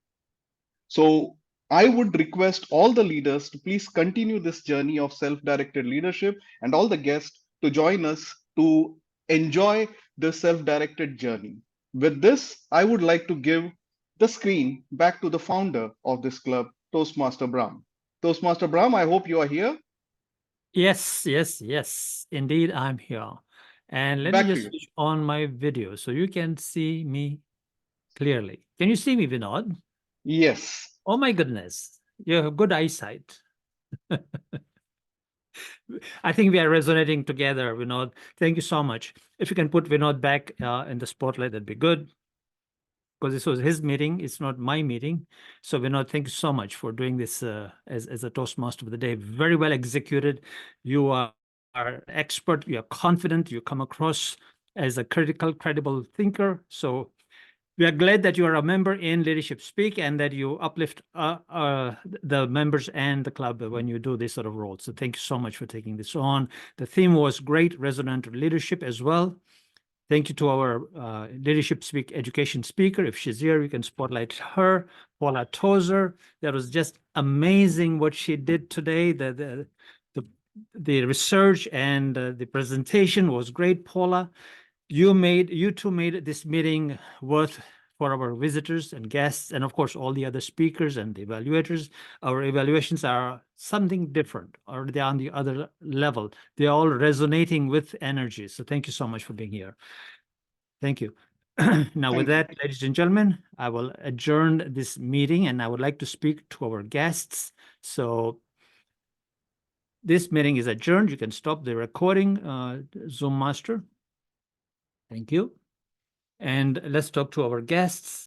So I would request all the leaders to please continue this journey of self-directed leadership and all the guests to join us to enjoy the self-directed journey. With this, I would like to give the screen back to the founder of this club, Toastmaster Brahm. Toastmaster Brahm, I hope you are here. Yes, indeed, I'm here. And let me just switch on my video so you can see me clearly. Can you see me, Vinod? Yes. Oh my goodness, you have good eyesight. I think we are resonating together, Vinod. Thank you so much. If you can put Vinod back in the spotlight, that'd be good. Because this was his meeting, it's not my meeting. So Vinod, thank you so much for doing this as a Toastmaster of the day. Very well executed. You are expert, you are confident, you come across as a credible thinker. So we are glad that you are a member in Leadership Speak and that you uplift the members and the club when you do this sort of role. So thank you so much for taking this on. The theme was great, resonant leadership as well. Thank you to our Leadership Speak education speaker. If she's here, we can spotlight her, Paula Tozer. That was just amazing what she did today. The research and the presentation was great, Paula. You two made this meeting worth for our visitors and guests, and of course, all the other speakers and the evaluators. Our evaluations are something different, or they're on the other level. They're all resonating with energy. So thank you so much for being here. Thank you. Now, with that, ladies and gentlemen, I will adjourn this meeting, and I would like to speak to our guests. So this meeting is adjourned. You can stop the recording, Zoom Master. Thank you. And let's talk to our guests.